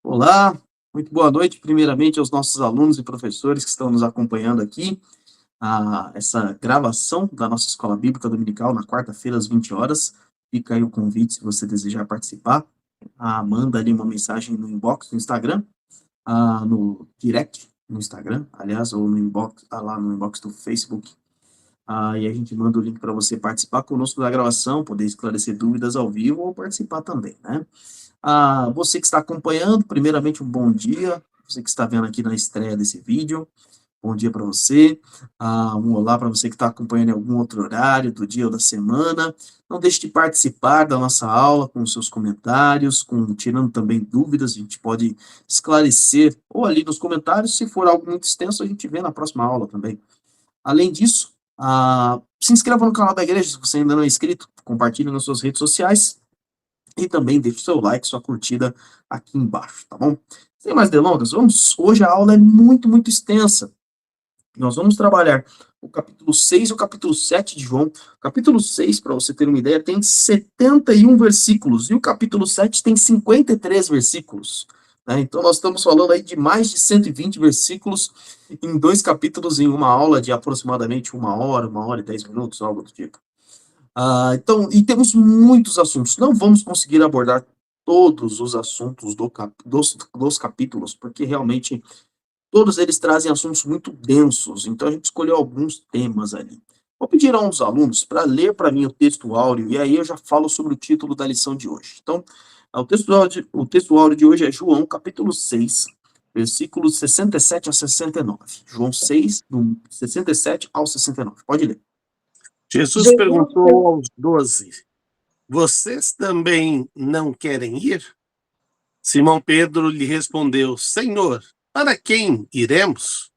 Olá, muito boa noite, primeiramente aos nossos alunos e professores que estão nos acompanhando aqui, essa gravação da nossa Escola Bíblica Dominical na quarta-feira às 20 horas. Fica aí o convite se você desejar participar. Manda ali uma mensagem no inbox do Instagram, no direct no Instagram, aliás, ou no inbox, lá no inbox do Facebook. E a gente manda o link para você participar conosco da gravação, poder esclarecer dúvidas ao vivo ou participar também, né? Você que está acompanhando, primeiramente um bom dia. Você que está vendo aqui na estreia desse vídeo, bom dia para você. Um olá para você que está acompanhando em algum outro horário do dia ou da semana. Não deixe de participar da nossa aula com os seus comentários, tirando também dúvidas, a gente pode esclarecer, ou ali nos comentários, se for algo muito extenso, a gente vê na próxima aula também. Além disso, se inscreva no canal da igreja, se você ainda não é inscrito, compartilhe nas suas redes sociais, e também deixe o seu like, sua curtida aqui embaixo, tá bom? Sem mais delongas, hoje a aula é muito extensa. Nós vamos trabalhar o capítulo 6 e o capítulo 7 de João. O capítulo 6, para você ter uma ideia, tem 71 versículos, e o capítulo 7 tem 53 versículos. Né? Então, nós estamos falando aí de mais de 120 versículos em dois capítulos, em uma aula de aproximadamente uma hora e 10 minutos, algo do tipo. Então, e temos muitos assuntos. Não vamos conseguir abordar todos os assuntos dos capítulos, porque realmente todos eles trazem assuntos muito densos. Então, a gente escolheu alguns temas ali. Vou pedir a um dos alunos para ler para mim o texto áureo, e aí eu já falo sobre o título da lição de hoje. Então, o texto áureo de hoje é João, capítulo 6, versículos 67 a 69. João 6, do 67 ao 69. Pode ler. Jesus Jesus perguntou aos 12: Vocês também não querem ir? Simão Pedro lhe respondeu: Senhor, para quem iremos?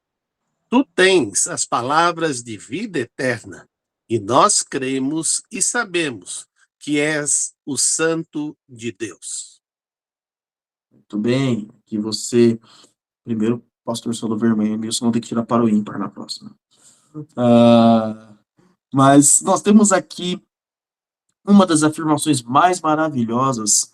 Tu tens as palavras de vida eterna, e nós cremos e sabemos que és o Santo de Deus. Muito bem, que você, primeiro, pastor Solo Vermelho, e não tem que tirar para o ímpar na próxima. Mas nós temos aqui uma das afirmações mais maravilhosas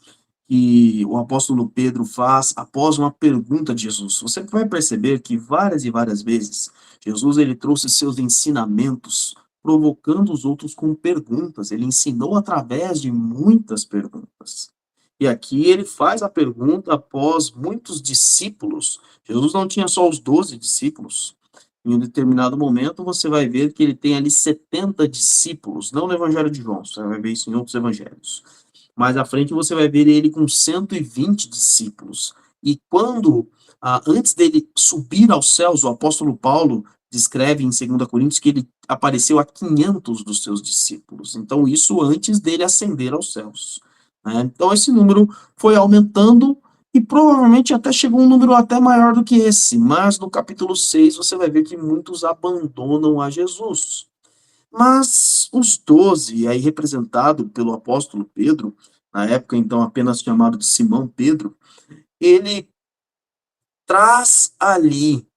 que o apóstolo Pedro faz após uma pergunta de Jesus. Você vai perceber que várias e várias vezes Jesus ele trouxe seus ensinamentos provocando os outros com perguntas. Ele ensinou através de muitas perguntas. E aqui ele faz a pergunta após muitos discípulos. Jesus não tinha só os 12 discípulos. Em um determinado momento, você vai ver que ele tem ali 70 discípulos, não no Evangelho de João, você vai ver isso em outros evangelhos. Mais à frente, você vai ver ele com 120 discípulos. E quando, antes dele subir aos céus, o apóstolo Paulo descreve em 2 Coríntios que ele apareceu a 500 dos seus discípulos. Então, isso antes dele ascender aos céus. Né? Então, esse número foi aumentando e provavelmente até chegou um número até maior do que esse, mas no capítulo 6 você vai ver que muitos abandonam a Jesus. Mas os 12, aí representado pelo apóstolo Pedro, na época então apenas chamado de Simão Pedro, ele traz ali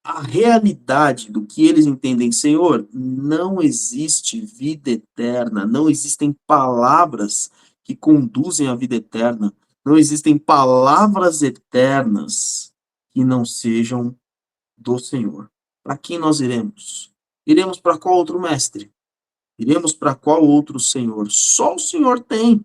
a realidade do que eles entendem, Senhor, não existe vida eterna, não existem palavras que conduzem à vida eterna, não existem palavras eternas que não sejam do Senhor. Para quem nós iremos? Iremos para qual outro mestre? Iremos para qual outro Senhor? Só o Senhor tem.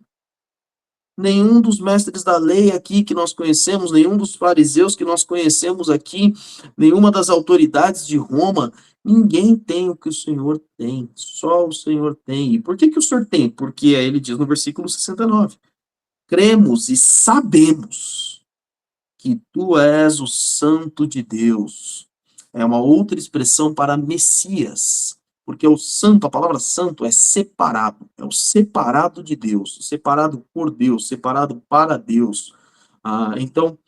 Nenhum dos mestres da lei aqui que nós conhecemos, nenhum dos fariseus que nós conhecemos aqui, nenhuma das autoridades de Roma, ninguém tem o que o Senhor tem, só o Senhor tem. E por que que o Senhor tem? Porque aí ele diz no versículo 69, cremos e sabemos que tu és o Santo de Deus. É uma outra expressão para Messias, porque o santo, a palavra santo é separado, é o separado de Deus, separado por Deus, separado para Deus. Então,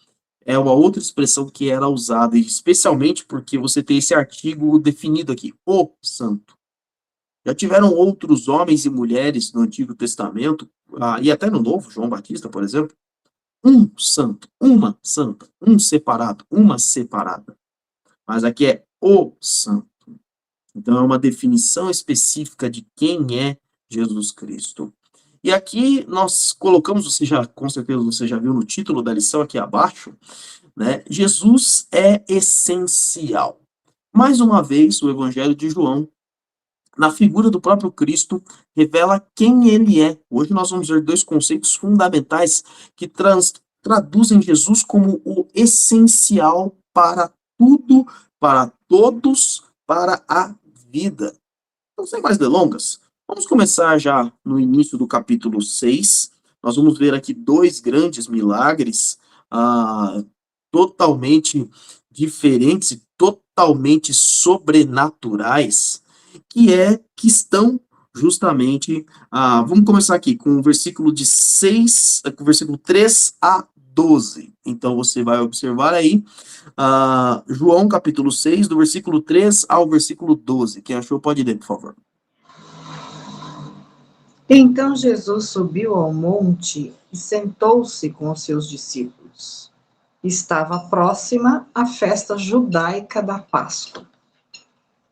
é uma outra expressão que era usada, especialmente porque você tem esse artigo definido aqui, o santo. Já tiveram outros homens e mulheres no Antigo Testamento, e até no Novo, João Batista, por exemplo, um santo, uma santa, um separado, uma separada. Mas aqui é o santo. Então é uma definição específica de quem é Jesus Cristo. E aqui nós colocamos, com certeza você já viu no título da lição aqui abaixo, né? Jesus é essencial. Mais uma vez, o Evangelho de João, na figura do próprio Cristo, revela quem ele é. Hoje nós vamos ver dois conceitos fundamentais que traduzem Jesus como o essencial para tudo, para todos, para a vida. Então, sem mais delongas, vamos começar já no início do capítulo 6. Nós vamos ver aqui dois grandes milagres, totalmente diferentes e totalmente sobrenaturais, que estão justamente, vamos começar aqui com o versículo de 6, com o versículo 3 a 12. Então você vai observar aí, João capítulo 6, do versículo 3 ao versículo 12. Quem achou pode ler, por favor. Então Jesus subiu ao monte e sentou-se com os seus discípulos. Estava próxima a festa judaica da Páscoa.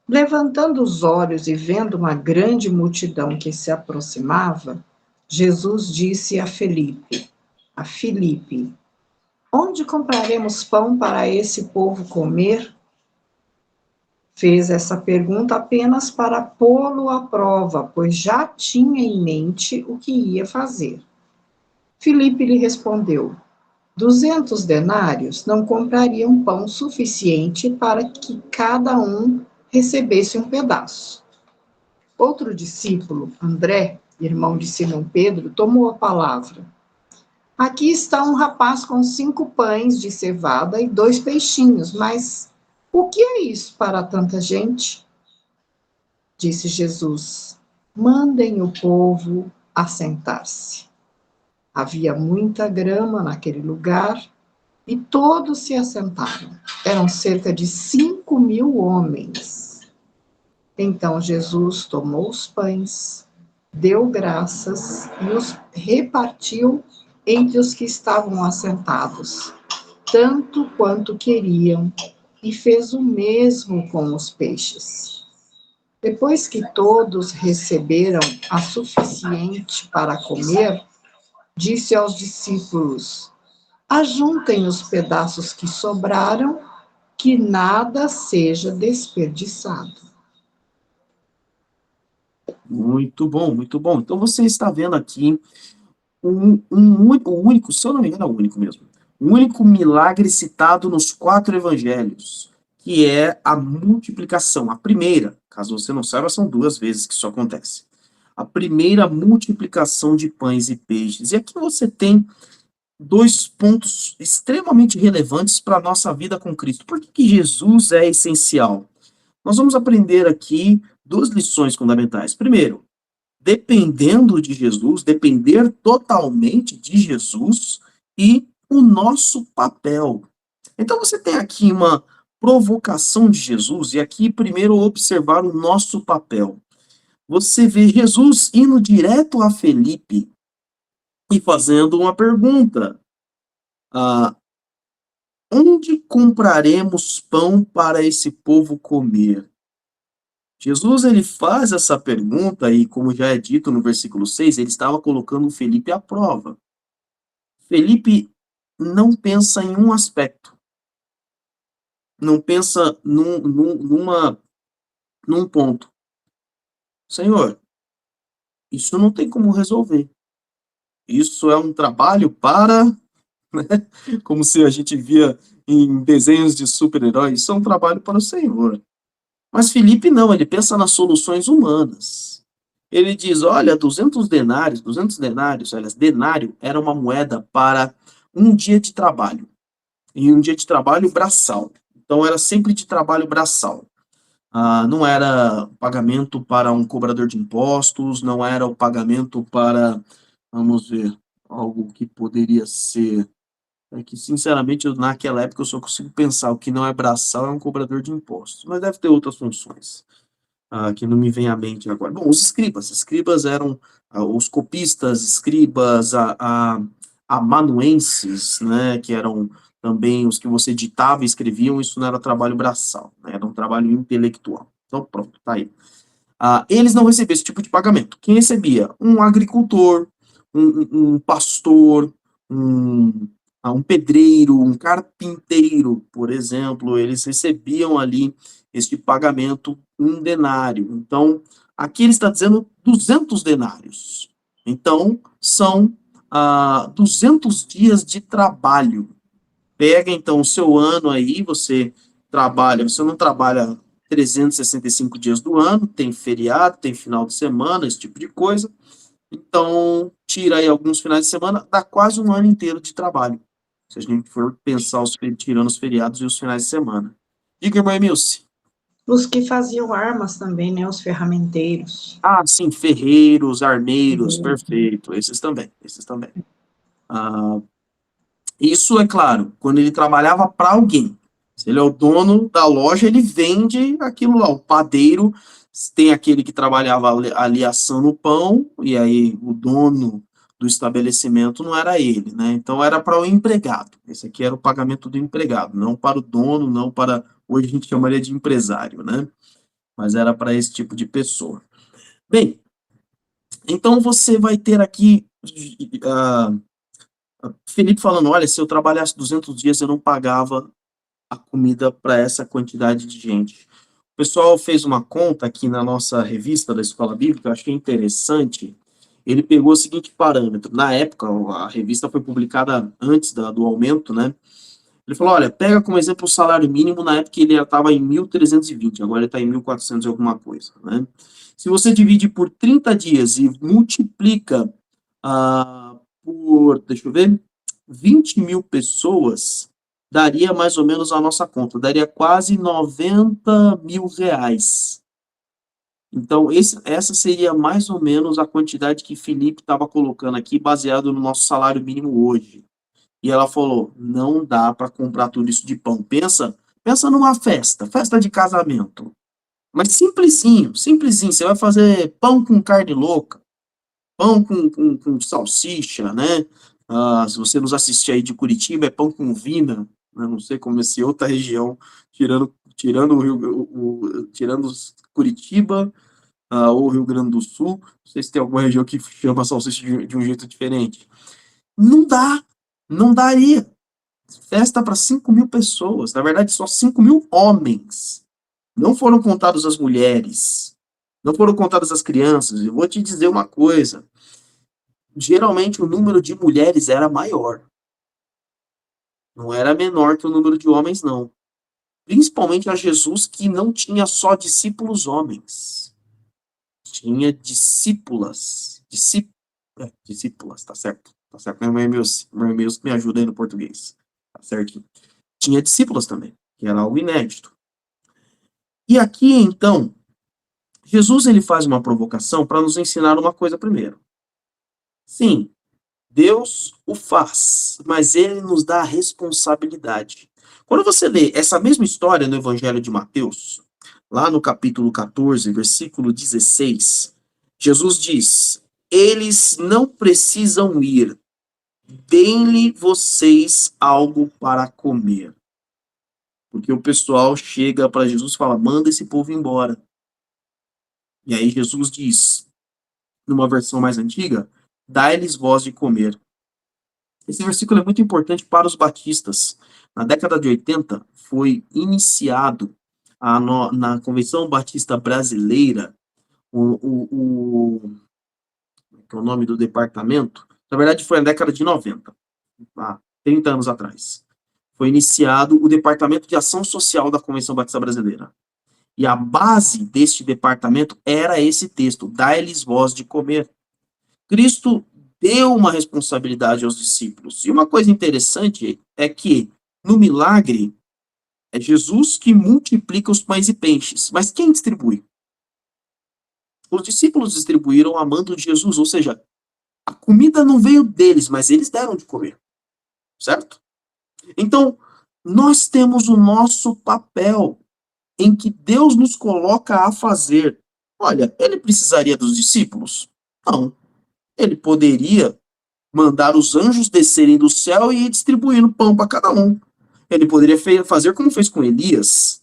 Levantando os olhos e vendo uma grande multidão que se aproximava, Jesus disse a Filipe: onde compraremos pão para esse povo comer? Fez essa pergunta apenas para pô-lo à prova, pois já tinha em mente o que ia fazer. Filipe lhe respondeu: 200 denários não comprariam pão suficiente para que cada um recebesse um pedaço. Outro discípulo, André, irmão de Simão Pedro, tomou a palavra. Aqui está um rapaz com 5 pães de cevada e 2 peixinhos, mas o que é isso para tanta gente? Disse Jesus: mandem o povo assentar-se. Havia muita grama naquele lugar e todos se assentaram. Eram cerca de 5.000 homens. Então Jesus tomou os pães, deu graças e os repartiu entre os que estavam assentados, tanto quanto queriam, e fez o mesmo com os peixes. Depois que todos receberam a suficiente para comer, disse aos discípulos: ajuntem os pedaços que sobraram, que nada seja desperdiçado. Muito bom, muito bom. Então você está vendo aqui o único, se eu não me engano, é o único mesmo. O único milagre citado nos 4 evangelhos, que é a multiplicação. A primeira, caso você não saiba, são 2 vezes que isso acontece. A primeira multiplicação de pães e peixes. E aqui você tem 2 pontos extremamente relevantes para a nossa vida com Cristo. Por que Jesus é essencial? Nós vamos aprender aqui 2 lições fundamentais. Primeiro, dependendo de Jesus, depender totalmente de Jesus e o nosso papel. Então você tem aqui uma provocação de Jesus, e aqui primeiro observar o nosso papel. Você vê Jesus indo direto a Felipe e fazendo uma pergunta: onde compraremos pão para esse povo comer? Jesus, ele faz essa pergunta e, como já é dito no versículo 6, ele estava colocando Felipe à prova. Felipe não pensa em um aspecto, não pensa num ponto. Senhor, isso não tem como resolver. Isso é um trabalho para, né, como se a gente via em desenhos de super-heróis, isso é um trabalho para o Senhor. Mas Felipe não, ele pensa nas soluções humanas. Ele diz, olha, 200 denários, olha, denário era uma moeda para um dia de trabalho, e um dia de trabalho braçal. Então era sempre de trabalho braçal. Não era pagamento para um cobrador de impostos, não era o pagamento para, vamos ver, algo que poderia ser. É que, sinceramente, naquela época eu só consigo pensar, o que não é braçal é um cobrador de impostos, mas deve ter outras funções, que não me vem à mente agora. Bom, os escribas eram os copistas, escribas, amanuenses, né, que eram também os que você ditava e escreviam, isso não era trabalho braçal, né, era um trabalho intelectual. Então, pronto, tá aí. Eles não recebiam esse tipo de pagamento. Quem recebia? Um agricultor, um pastor, um pedreiro, um carpinteiro, por exemplo, eles recebiam ali este pagamento, um denário. Então, aqui ele está dizendo 200 denários. Então, são 200 dias de trabalho. Pega, então, o seu ano aí, você não trabalha 365 dias do ano, tem feriado, tem final de semana, esse tipo de coisa. Então, tira aí alguns finais de semana, dá quase um ano inteiro de trabalho. Se a gente for pensar tirando os feriados e os finais de semana. Diga, irmã Emilce. Os que faziam armas também, né? Os ferramenteiros. Ah, sim, ferreiros, armeiros, perfeito. Esses também, esses também. Isso é claro, quando ele trabalhava para alguém. Se ele é o dono da loja, ele vende aquilo lá. O padeiro, tem aquele que trabalhava ali assando o pão, e aí o dono do estabelecimento não era ele, né? Então era para o empregado. Esse aqui era o pagamento do empregado, não para o dono, não para, hoje a gente chamaria de empresário, né? Mas era para esse tipo de pessoa. Bem, então você vai ter aqui Felipe falando, olha, se eu trabalhasse 200 dias, eu não pagava a comida para essa quantidade de gente. O pessoal fez uma conta aqui na nossa revista da Escola Bíblica, eu achei interessante. Ele pegou o seguinte parâmetro. Na época, a revista foi publicada antes do aumento, né? Ele falou, olha, pega como exemplo o salário mínimo, na época ele estava em 1.320, agora ele está em 1.400 e alguma coisa, né? Se você divide por 30 dias e multiplica por, deixa eu ver, 20 mil pessoas, daria mais ou menos a nossa conta, daria quase 90 mil reais. Então, essa seria mais ou menos a quantidade que Felipe estava colocando aqui, baseado no nosso salário mínimo hoje. E ela falou, não dá para comprar tudo isso de pão. Pensa numa festa de casamento. Mas simplesinho, você vai fazer pão com carne louca, pão com salsicha, né? Se você nos assistir aí de Curitiba, é pão com vina, né? Não sei como é se outra região, tirando tirando Curitiba, ou Rio Grande do Sul, não sei se tem alguma região que chama salsicha de um jeito diferente. Não dá, não daria. Festa para 5 mil pessoas, na verdade só 5 mil homens. Não foram contadas as mulheres, não foram contadas as crianças. Eu vou te dizer uma coisa, geralmente o número de mulheres era maior. Não era menor que o número de homens, não. Principalmente a Jesus, que não tinha só discípulos homens. Tinha discípulas. Discípulas, tá certo. Tá certo, meu irmão me ajuda aí no português. Tá certo. Tinha discípulas também, que era algo inédito. E aqui, então, Jesus ele faz uma provocação para nos ensinar uma coisa primeiro. Sim, Deus o faz, mas ele nos dá a responsabilidade. Quando você lê essa mesma história no Evangelho de Mateus, lá no capítulo 14, versículo 16, Jesus diz: eles não precisam ir, deem-lhe vocês algo para comer. Porque o pessoal chega para Jesus e fala: manda esse povo embora. E aí Jesus diz, numa versão mais antiga, dai-lhes voz de comer. Esse versículo é muito importante para os batistas. Na década de 80, foi iniciado na Convenção Batista Brasileira que é o nome do departamento. Na verdade, foi na década de 90, 30 anos atrás. Foi iniciado o Departamento de Ação Social da Convenção Batista Brasileira. E a base deste departamento era esse texto, dai-lhes voz de comer. Cristo deu uma responsabilidade aos discípulos. E uma coisa interessante é que, no milagre, é Jesus que multiplica os pães e peixes. Mas quem distribui? Os discípulos distribuíram a mando de Jesus, ou seja, a comida não veio deles, mas eles deram de comer. Certo? Então, nós temos o nosso papel em que Deus nos coloca a fazer. Olha, ele precisaria dos discípulos? Não. Ele poderia mandar os anjos descerem do céu e ir distribuindo pão para cada um. Ele poderia fazer como fez com Elias.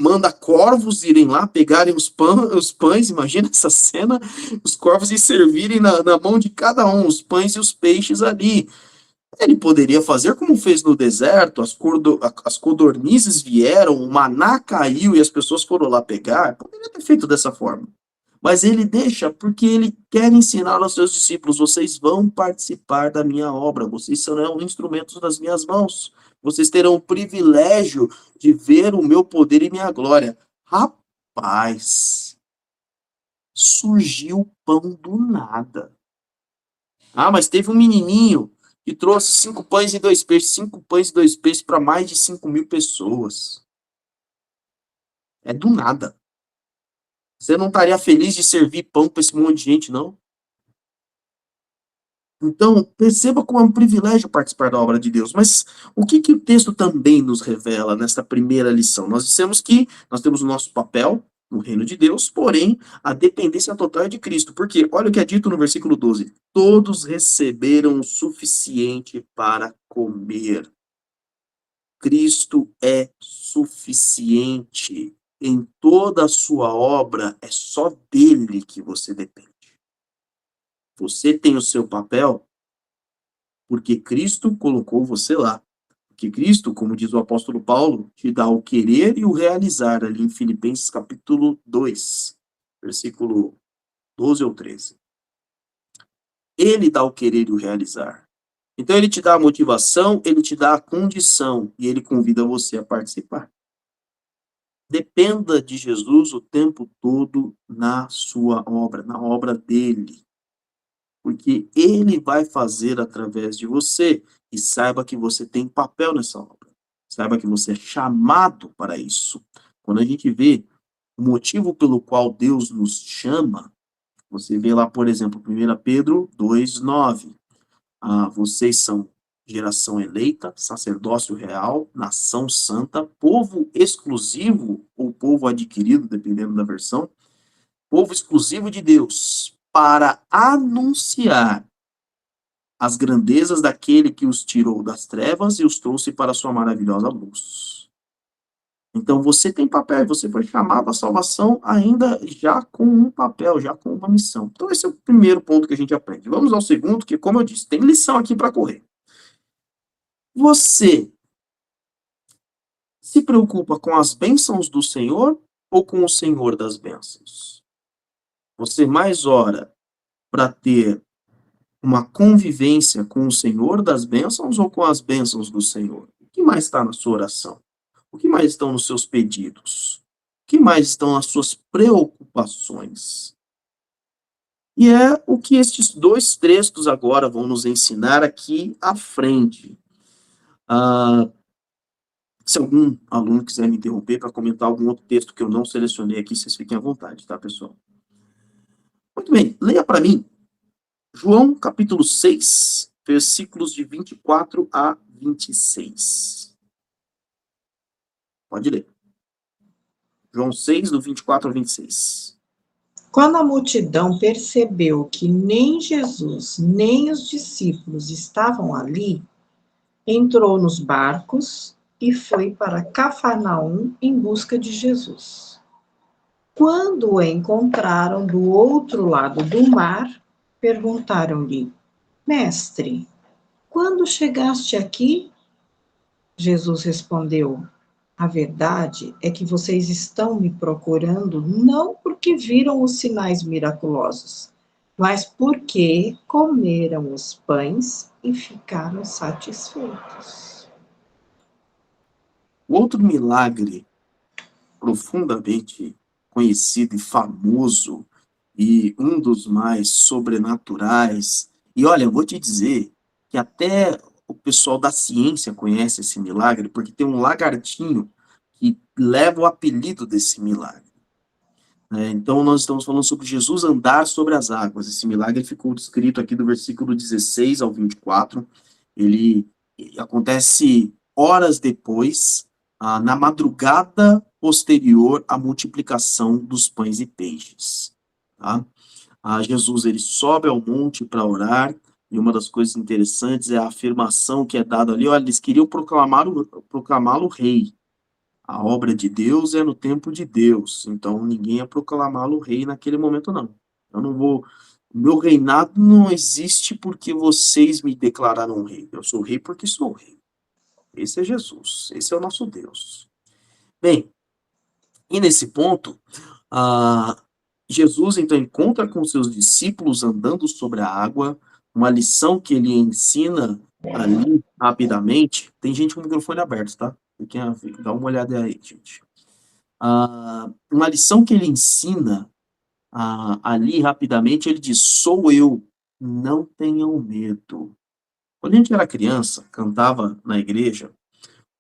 manda corvos irem lá, pegarem os pães, imagina essa cena, os corvos e servirem na mão de cada um, os pães e os peixes ali. Ele poderia fazer como fez no deserto, as codornizes vieram, o maná caiu e as pessoas foram lá pegar. Poderia ter feito dessa forma. Mas ele deixa porque ele quer ensinar aos seus discípulos: vocês vão participar da minha obra, vocês serão instrumentos das minhas mãos, vocês terão o privilégio de ver o meu poder e minha glória. Rapaz, surgiu pão do nada. Ah, mas teve um menininho que trouxe 5 pães e 2 peixes para mais de 5.000 pessoas. É do nada. Você não estaria feliz de servir pão para esse monte de gente, não? Então, perceba como é um privilégio participar da obra de Deus. Mas o que o texto também nos revela nesta primeira lição? Nós dissemos que nós temos o nosso papel no reino de Deus, porém, a dependência total é de Cristo. Porque, olha o que é dito no versículo 12: todos receberam o suficiente para comer. Cristo é suficiente. Em toda a sua obra, é só dele que você depende. Você tem o seu papel porque Cristo colocou você lá. Porque Cristo, como diz o apóstolo Paulo, te dá o querer e o realizar, ali em Filipenses capítulo 2, versículo 12 ou 13. Ele dá o querer e o realizar. Então ele te dá a motivação, ele te dá a condição e ele convida você a participar. Dependa de Jesus o tempo todo na sua obra, na obra dele. Porque ele vai fazer através de você. E saiba que você tem papel nessa obra. Saiba que você é chamado para isso. Quando a gente vê o motivo pelo qual Deus nos chama, você vê lá, por exemplo, 1 Pedro 2:9. Vocês são geração eleita, sacerdócio real, nação santa, povo exclusivo ou povo adquirido, dependendo da versão, povo exclusivo de Deus, para anunciar as grandezas daquele que os tirou das trevas e os trouxe para a sua maravilhosa luz. Então você tem papel, você foi chamado à salvação ainda já com um papel, já com uma missão. Então esse é o primeiro ponto que a gente aprende. Vamos ao segundo, que como eu disse, tem lição aqui para correr. Você se preocupa com as bênçãos do Senhor ou com o Senhor das bênçãos? Você mais ora para ter uma convivência com o Senhor das bênçãos ou com as bênçãos do Senhor? O que mais está na sua oração? O que mais estão nos seus pedidos? O que mais estão nas suas preocupações? E é o que estes dois textos agora vão nos ensinar aqui à frente. Se algum aluno quiser me interromper para comentar algum outro texto que eu não selecionei aqui, vocês fiquem à vontade, tá, pessoal? Muito bem, leia para mim João, capítulo 6, versículos de 24 a 26. Pode ler. João 6, do 24 ao 26. Quando a multidão percebeu que nem Jesus, nem os discípulos estavam ali, entrou nos barcos e foi para Cafarnaum em busca de Jesus. Quando o encontraram do outro lado do mar, perguntaram-lhe: Mestre, quando chegaste aqui? Jesus respondeu: a verdade é que vocês estão me procurando não porque viram os sinais miraculosos, mas porque comeram os pães e ficaram satisfeitos. O outro milagre profundamente conhecido e famoso, e um dos mais sobrenaturais, e olha, eu vou te dizer que até o pessoal da ciência conhece esse milagre, porque tem um lagartinho que leva o apelido desse milagre. Então, nós estamos falando sobre Jesus andar sobre as águas. Esse milagre ficou descrito aqui do versículo 16 ao 24. Ele acontece horas depois, na madrugada posterior à multiplicação dos pães e peixes. Tá? Jesus ele sobe ao monte para orar, e uma das coisas interessantes é a afirmação que é dada ali: olha, eles queriam proclamá-lo rei. A obra de Deus é no tempo de Deus, então ninguém ia proclamá-lo rei naquele momento, não. Eu não vou. O meu reinado não existe porque vocês me declararam rei. Eu sou rei porque sou rei. Esse é Jesus, esse é o nosso Deus. Bem, e nesse ponto, ah, Jesus então encontra com seus discípulos andando sobre a água, uma lição que ele ensina ali rapidamente. Tem gente com o microfone aberto, tá? Dá uma olhada aí, gente. Uma lição que ele ensina ali rapidamente, ele diz: sou eu, não tenham medo. Quando a gente era criança, cantava na igreja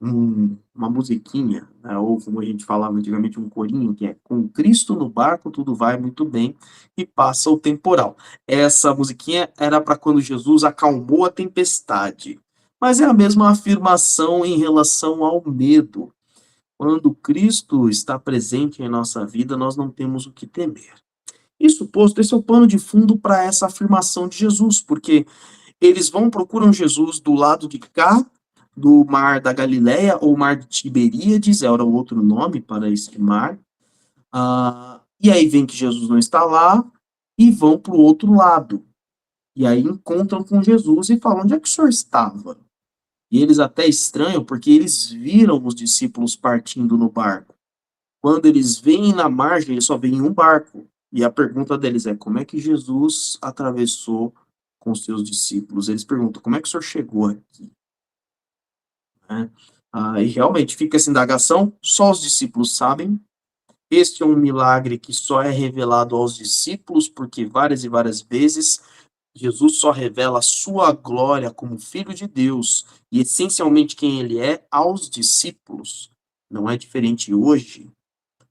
uma musiquinha, né, ou como a gente falava antigamente, um corinho, que é com Cristo no barco tudo vai muito bem e passa o temporal. Essa musiquinha era para quando Jesus acalmou a tempestade. Mas é a mesma afirmação em relação ao medo. Quando Cristo está presente em nossa vida, nós não temos o que temer. Isso posto, esse é o pano de fundo para essa afirmação de Jesus, porque eles procuram Jesus do lado de cá do mar da Galileia, ou mar de Tiberíades, era o outro nome para esse mar. E aí vem que Jesus não está lá, e vão para o outro lado. E aí encontram com Jesus e falam: onde é que o senhor estava? E eles até estranham, porque eles viram os discípulos partindo no barco. Quando eles veem na margem, eles só veem um barco. E a pergunta deles é: como é que Jesus atravessou com seus discípulos? Eles perguntam: como é que o senhor chegou aqui? Né? E realmente fica essa indagação, só os discípulos sabem. Este é um milagre que só é revelado aos discípulos, porque várias e várias vezes Jesus só revela a sua glória como Filho de Deus e essencialmente quem ele é aos discípulos. Não é diferente hoje.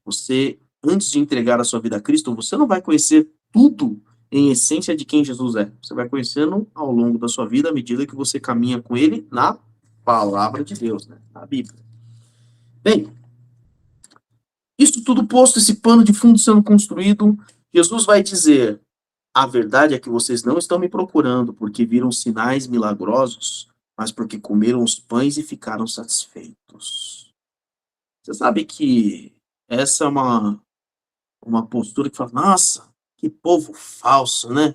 Você, antes de entregar a sua vida a Cristo, você não vai conhecer tudo em essência de quem Jesus é. Você vai conhecendo ao longo da sua vida, à medida que você caminha com ele na palavra de Deus, né? Na Bíblia. Bem, isso tudo posto, esse pano de fundo sendo construído, Jesus vai dizer: a verdade é que vocês não estão me procurando porque viram sinais milagrosos, mas porque comeram os pães e ficaram satisfeitos. Você sabe que essa é uma postura que fala: nossa, que povo falso, né?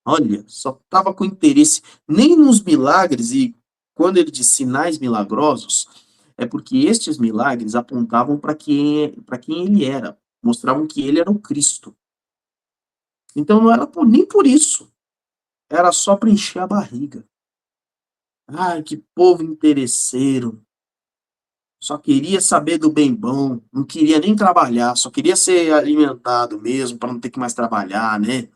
Olha, só estava com interesse nem nos milagres, e quando ele diz sinais milagrosos, é porque estes milagres apontavam para quem ele era, mostravam que ele era o Cristo. Então não era nem por isso, era só para encher a barriga. Ai, que povo interesseiro, só queria saber do bem bom, não queria nem trabalhar, só queria ser alimentado mesmo, para não ter que mais trabalhar, né?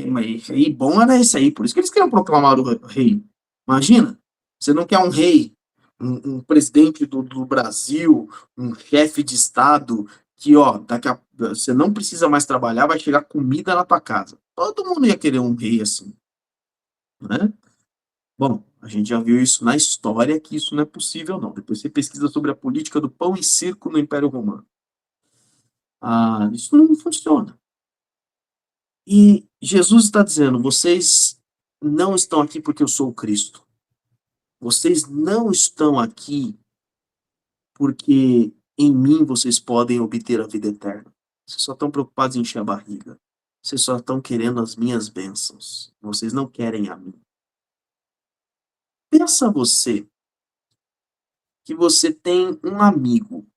Mas aí bom era esse aí, por isso que eles queriam proclamar o rei. Imagina, você não quer um rei, um presidente do Brasil, um chefe de Estado, que, ó, você não precisa mais trabalhar, vai chegar comida na tua casa. Todo mundo ia querer um rei assim, né? Bom, a gente já viu isso na história, que isso não é possível, não. Depois você pesquisa sobre a política do pão e circo no Império Romano. Isso não funciona. E Jesus está dizendo: vocês não estão aqui porque eu sou o Cristo. Vocês não estão aqui porque em mim vocês podem obter a vida eterna. Vocês só estão preocupados em encher a barriga. Vocês só estão querendo as minhas bênçãos. Vocês não querem a mim. Pensa você que você tem um amigo.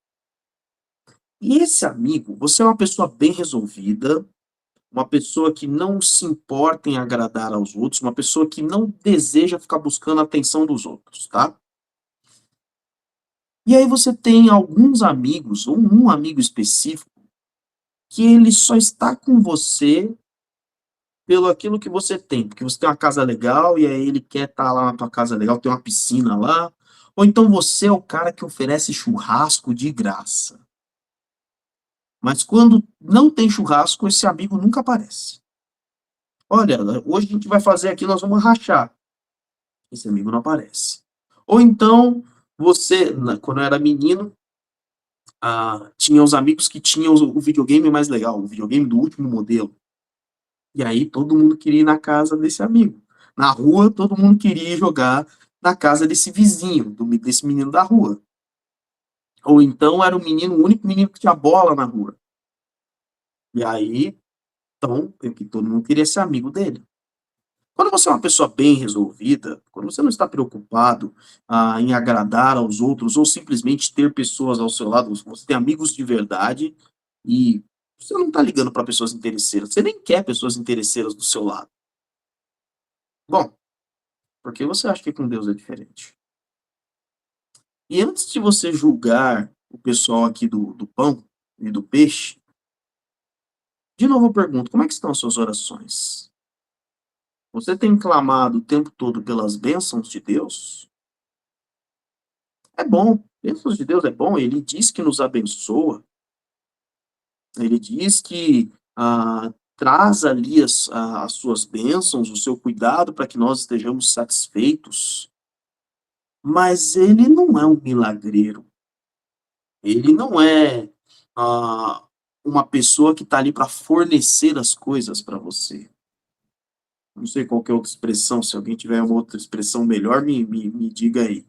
E esse amigo, você é uma pessoa bem resolvida, uma pessoa que não se importa em agradar aos outros, uma pessoa que não deseja ficar buscando a atenção dos outros, tá? E aí você tem alguns amigos, ou um amigo específico, que ele só está com você pelo aquilo que você tem, porque você tem uma casa legal e aí ele quer estar lá na tua casa legal, tem uma piscina lá, ou então você é o cara que oferece churrasco de graça. Mas quando não tem churrasco, esse amigo nunca aparece. Olha, hoje a gente vai fazer aqui, nós vamos rachar. Esse amigo não aparece. Ou então, você, quando eu era menino, tinha os amigos que tinham o videogame mais legal, o videogame do último modelo. E aí todo mundo queria ir na casa desse amigo. Na rua, todo mundo queria jogar na casa desse vizinho, desse menino da rua. Ou então era o único menino que tinha bola na rua. E aí, então, que todo mundo queria ser amigo dele. Quando você é uma pessoa bem resolvida, quando você não está preocupado em agradar aos outros ou simplesmente ter pessoas ao seu lado, você tem amigos de verdade e você não está ligando para pessoas interesseiras, você nem quer pessoas interesseiras do seu lado. Bom, porque você acha que com Deus é diferente. E antes de você julgar o pessoal aqui do pão e do peixe, de novo eu pergunto, como é que estão as suas orações? Você tem clamado o tempo todo pelas bênçãos de Deus? É bom, bênçãos de Deus é bom, ele diz que nos abençoa, ele diz que traz ali as suas bênçãos, o seu cuidado para que nós estejamos satisfeitos, mas ele não é um milagreiro, ele não é ah, uma pessoa que está ali para fornecer as coisas para você. Não sei qual que é outra expressão, se alguém tiver uma outra expressão melhor, me diga aí.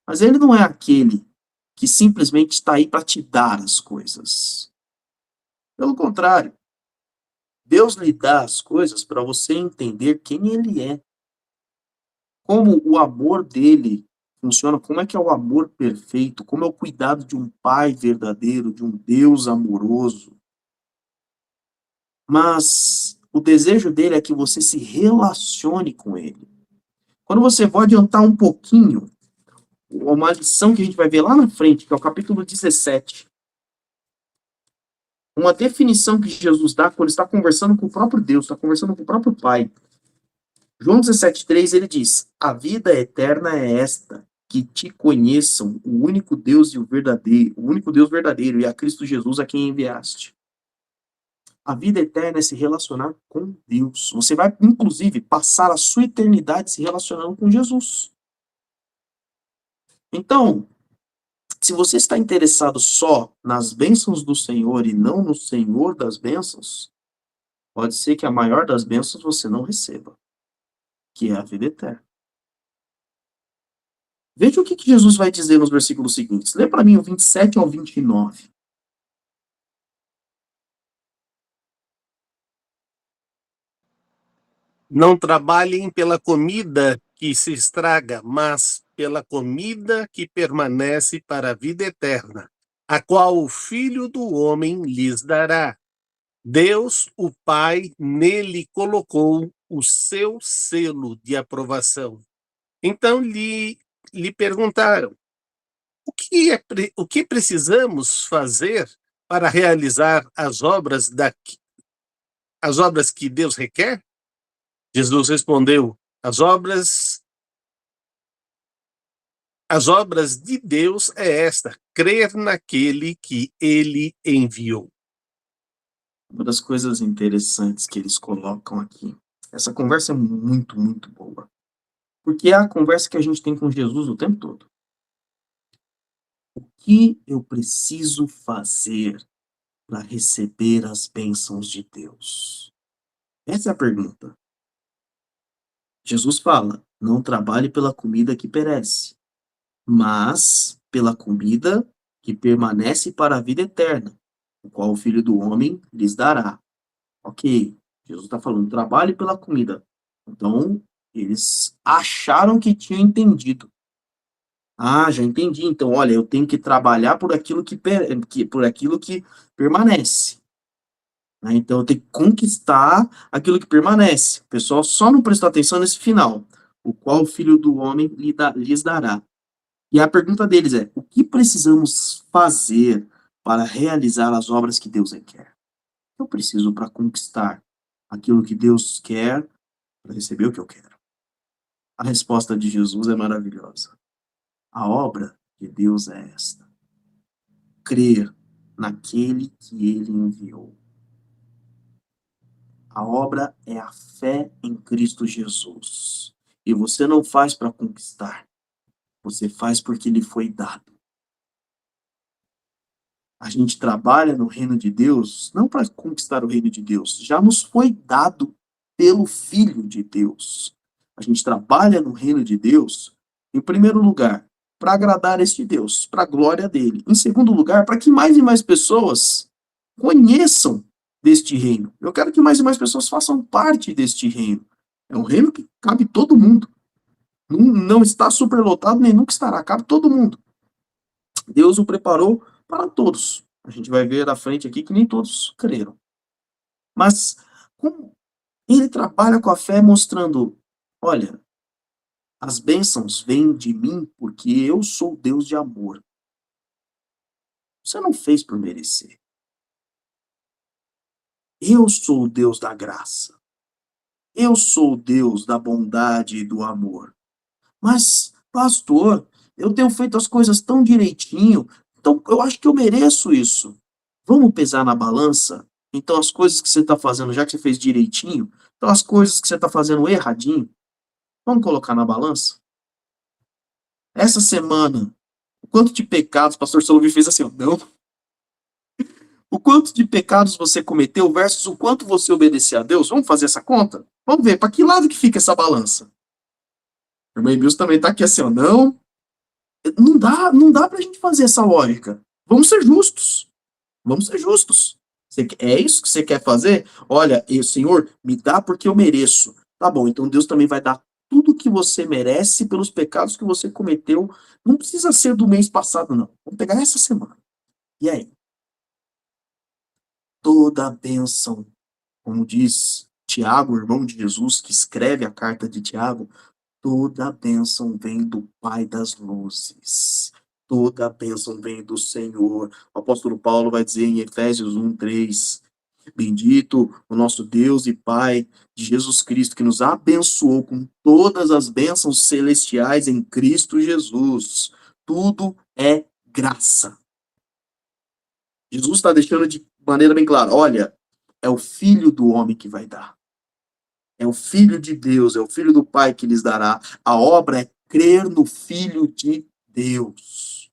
Mas ele não é aquele que simplesmente está aí para te dar as coisas. Pelo contrário, Deus lhe dá as coisas para você entender quem ele é, como o amor dele funciona, como é que é o amor perfeito, como é o cuidado de um pai verdadeiro, de um Deus amoroso. Mas o desejo dele é que você se relacione com ele. Quando você vai adiantar um pouquinho, uma lição que a gente vai ver lá na frente, que é o capítulo 17, uma definição que Jesus dá quando está conversando com o próprio Deus, está conversando com o próprio Pai. João 17,3, ele diz: a vida eterna é esta, que te conheçam o único Deus e o único Deus verdadeiro, e a Cristo Jesus a quem enviaste. A vida eterna é se relacionar com Deus. Você vai, inclusive, passar a sua eternidade se relacionando com Jesus. Então, se você está interessado só nas bênçãos do Senhor e não no Senhor das bênçãos, pode ser que a maior das bênçãos você não receba, que é a vida eterna. Veja o que Jesus vai dizer nos versículos seguintes. Lê para mim o 27 ao 29. Não trabalhem pela comida que se estraga, mas pela comida que permanece para a vida eterna, a qual o Filho do Homem lhes dará. Deus, o Pai, nele colocou o seu selo de aprovação. Então lhe perguntaram: o que precisamos fazer para realizar as obras que Deus requer? Jesus respondeu: as obras de Deus é esta, crer naquele que ele enviou. Uma das coisas interessantes que eles colocam aqui, essa conversa é muito, muito boa. Porque é a conversa que a gente tem com Jesus o tempo todo. O que eu preciso fazer para receber as bênçãos de Deus? Essa é a pergunta. Jesus fala: não trabalhe pela comida que perece, mas pela comida que permanece para a vida eterna, o qual o Filho do Homem lhes dará. Ok, Jesus está falando, trabalhe pela comida. Então, eles acharam que tinham entendido. Ah, já entendi. Então, olha, eu tenho que trabalhar por aquilo por aquilo que permanece. Né? Então, eu tenho que conquistar aquilo que permanece. O pessoal só não prestou atenção nesse final, o qual o Filho do Homem lhes dará. E a pergunta deles é: o que precisamos fazer para realizar as obras que Deus requer? Eu preciso para conquistar aquilo que Deus quer, para receber o que eu quero. A resposta de Jesus é maravilhosa. A obra de Deus é esta: crer naquele que ele enviou. A obra é a fé em Cristo Jesus. E você não faz para conquistar, você faz porque lhe foi dado. A gente trabalha no reino de Deus não para conquistar o reino de Deus, já nos foi dado pelo Filho de Deus. A gente trabalha no reino de Deus, em primeiro lugar, para agradar este Deus, para a glória dele. Em segundo lugar, para que mais e mais pessoas conheçam deste reino. Eu quero que mais e mais pessoas façam parte deste reino. É um reino que cabe todo mundo. Não está superlotado, nem nunca estará, cabe todo mundo. Deus o preparou para todos. A gente vai ver à frente aqui que nem todos creram. Mas como ele trabalha com a fé mostrando, olha, as bênçãos vêm de mim porque eu sou Deus de amor. Você não fez por merecer. Eu sou o Deus da graça. Eu sou o Deus da bondade e do amor. Mas, pastor, eu tenho feito as coisas tão direitinho, então eu acho que eu mereço isso. Vamos pesar na balança? Então, as coisas que você está fazendo, já que você fez direitinho, então as coisas que você está fazendo erradinho, vamos colocar na balança? Essa semana, o quanto de pecados, o pastor Solovio fez assim, ó, não. O quanto de pecados você cometeu versus o quanto você obedeceu a Deus? Vamos fazer essa conta? Vamos ver, para que lado que fica essa balança? O irmão Emilson também está aqui assim, ó, não dá pra gente fazer essa lógica. Vamos ser justos. Vamos ser justos. É isso que você quer fazer? Olha, Senhor, me dá porque eu mereço. Tá bom, então Deus também vai dar tudo que você merece pelos pecados que você cometeu. Não precisa ser do mês passado, não. Vamos pegar essa semana. E aí? Toda a bênção, como diz Tiago, irmão de Jesus, que escreve a carta de Tiago, toda a bênção vem do Pai das luzes. Toda a bênção vem do Senhor. O apóstolo Paulo vai dizer em Efésios 1:3, bendito o nosso Deus e Pai de Jesus Cristo, que nos abençoou com todas as bênçãos celestiais em Cristo Jesus. Tudo é graça. Jesus está deixando de maneira bem clara, olha, é o Filho do homem que vai dar. É o Filho de Deus, é o Filho do Pai que lhes dará. A obra é crer no Filho de Deus.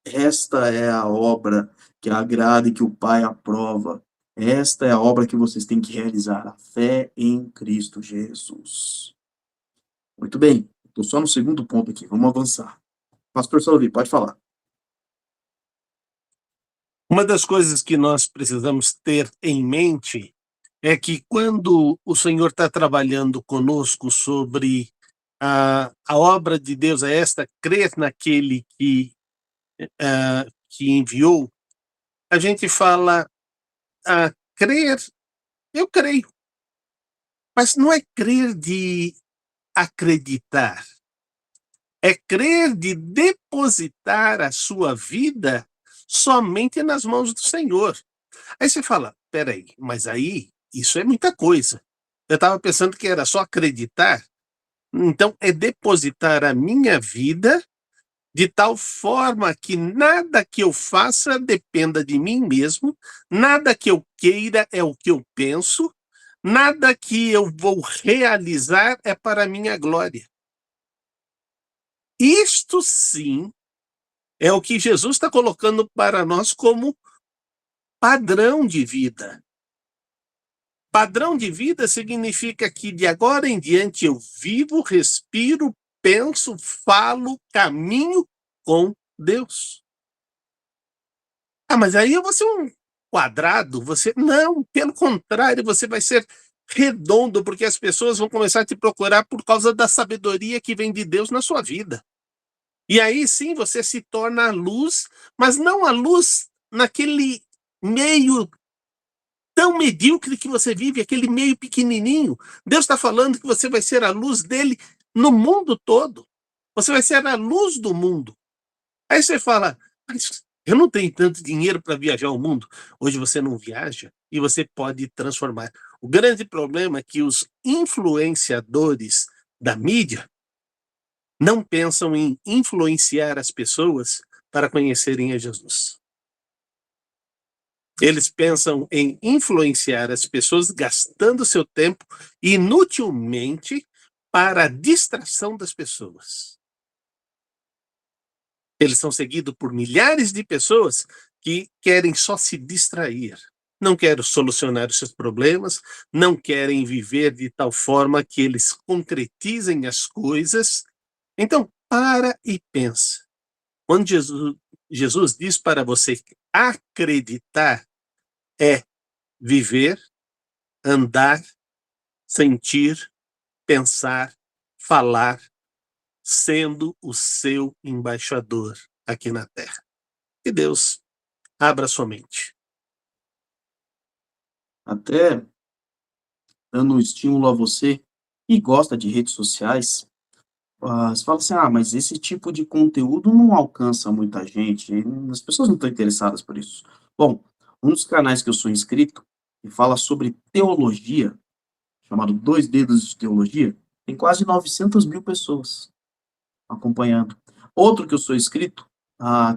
Esta é a obra que agrada e que o Pai aprova. Esta é a obra que vocês têm que realizar, a fé em Cristo Jesus. Muito bem, estou só no segundo ponto aqui, vamos avançar. Pastor Salvi, pode falar. Uma das coisas que nós precisamos ter em mente é que quando o Senhor está trabalhando conosco sobre a obra de Deus é esta, crer naquele que enviou, a gente fala, crer, eu creio, mas não é crer de acreditar, é crer de depositar a sua vida somente nas mãos do Senhor. Aí você fala, peraí, mas aí isso é muita coisa. Eu estava pensando que era só acreditar. Então, é depositar a minha vida de tal forma que nada que eu faça dependa de mim mesmo, nada que eu queira é o que eu penso, nada que eu vou realizar é para a minha glória. Isto sim é o que Jesus está colocando para nós como padrão de vida. Padrão de vida significa que de agora em diante eu vivo, respiro, penso, falo, caminho com Deus. Mas aí eu vou ser um quadrado, não, pelo contrário, você vai ser redondo, porque as pessoas vão começar a te procurar por causa da sabedoria que vem de Deus na sua vida. E aí sim você se torna a luz, mas não a luz naquele meio tão medíocre que você vive, aquele meio pequenininho. Deus está falando que você vai ser a luz dele no mundo todo. Você vai ser a luz do mundo. Aí você fala, mas eu não tenho tanto dinheiro para viajar o mundo. Hoje você não viaja e você pode transformar. O grande problema é que os influenciadores da mídia não pensam em influenciar as pessoas para conhecerem a Jesus. Eles pensam em influenciar as pessoas gastando seu tempo inutilmente para a distração das pessoas. Eles são seguidos por milhares de pessoas que querem só se distrair. Não querem solucionar os seus problemas, não querem viver de tal forma que eles concretizem as coisas. Então, para e pensa. Quando Jesus diz para você acreditar, é viver, andar, sentir, pensar, falar, sendo o seu embaixador aqui na Terra. Que Deus abra sua mente. Até dando um estímulo a você que gosta de redes sociais, você fala assim, mas esse tipo de conteúdo não alcança muita gente, as pessoas não estão interessadas por isso. Bom, um dos canais que eu sou inscrito, que fala sobre teologia, chamado Dois Dedos de Teologia, tem quase 900 mil pessoas acompanhando. Outro que eu sou inscrito,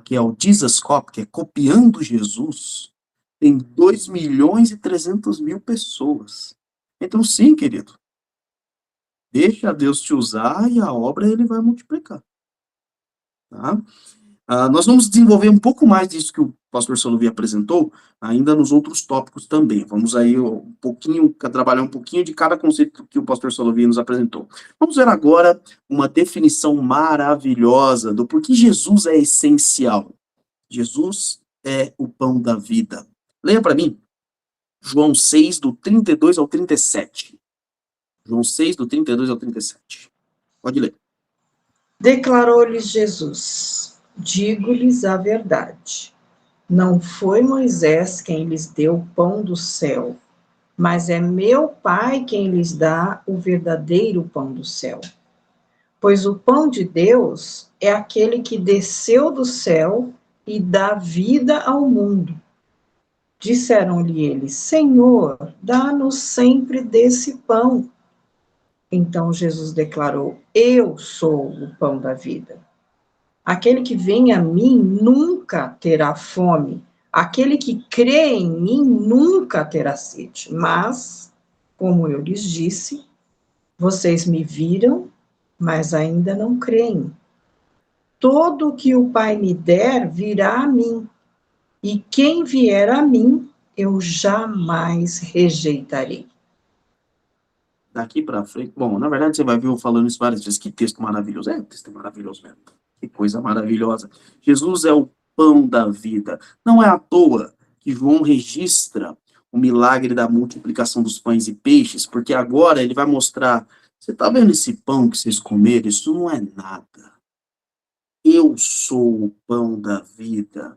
que é o Jesus Cop, que é Copiando Jesus, tem 2.300.000 pessoas. Então, sim, querido, deixa Deus te usar e a obra ele vai multiplicar. Tá? Nós vamos desenvolver um pouco mais disso que o pastor Solovi apresentou, ainda nos outros tópicos também. Vamos aí trabalhar um pouquinho de cada conceito que o pastor Solovi nos apresentou. Vamos ver agora uma definição maravilhosa do porquê Jesus é essencial. Jesus é o pão da vida. Leia para mim, João 6, do 32 ao 37. João 6, do 32 ao 37. Pode ler. Declarou-lhes Jesus: digo-lhes a verdade. Não foi Moisés quem lhes deu o pão do céu, mas é meu Pai quem lhes dá o verdadeiro pão do céu. Pois o pão de Deus é aquele que desceu do céu e dá vida ao mundo. Disseram-lhe eles: Senhor, dá-nos sempre desse pão. Então Jesus declarou: Eu sou o pão da vida. Aquele que vem a mim nunca terá fome. Aquele que crê em mim nunca terá sede. Mas, como eu lhes disse, vocês me viram, mas ainda não creem. Todo o que o Pai me der virá a mim, e quem vier a mim, eu jamais rejeitarei. Daqui para frente, bom, na verdade você vai ver eu falando isso várias vezes. Que texto maravilhoso. O texto é maravilhoso mesmo. Que coisa maravilhosa. Jesus é o pão da vida. Não é à toa que João registra o milagre da multiplicação dos pães e peixes, porque agora ele vai mostrar, você está vendo esse pão que vocês comeram? Isso não é nada. Eu sou o pão da vida.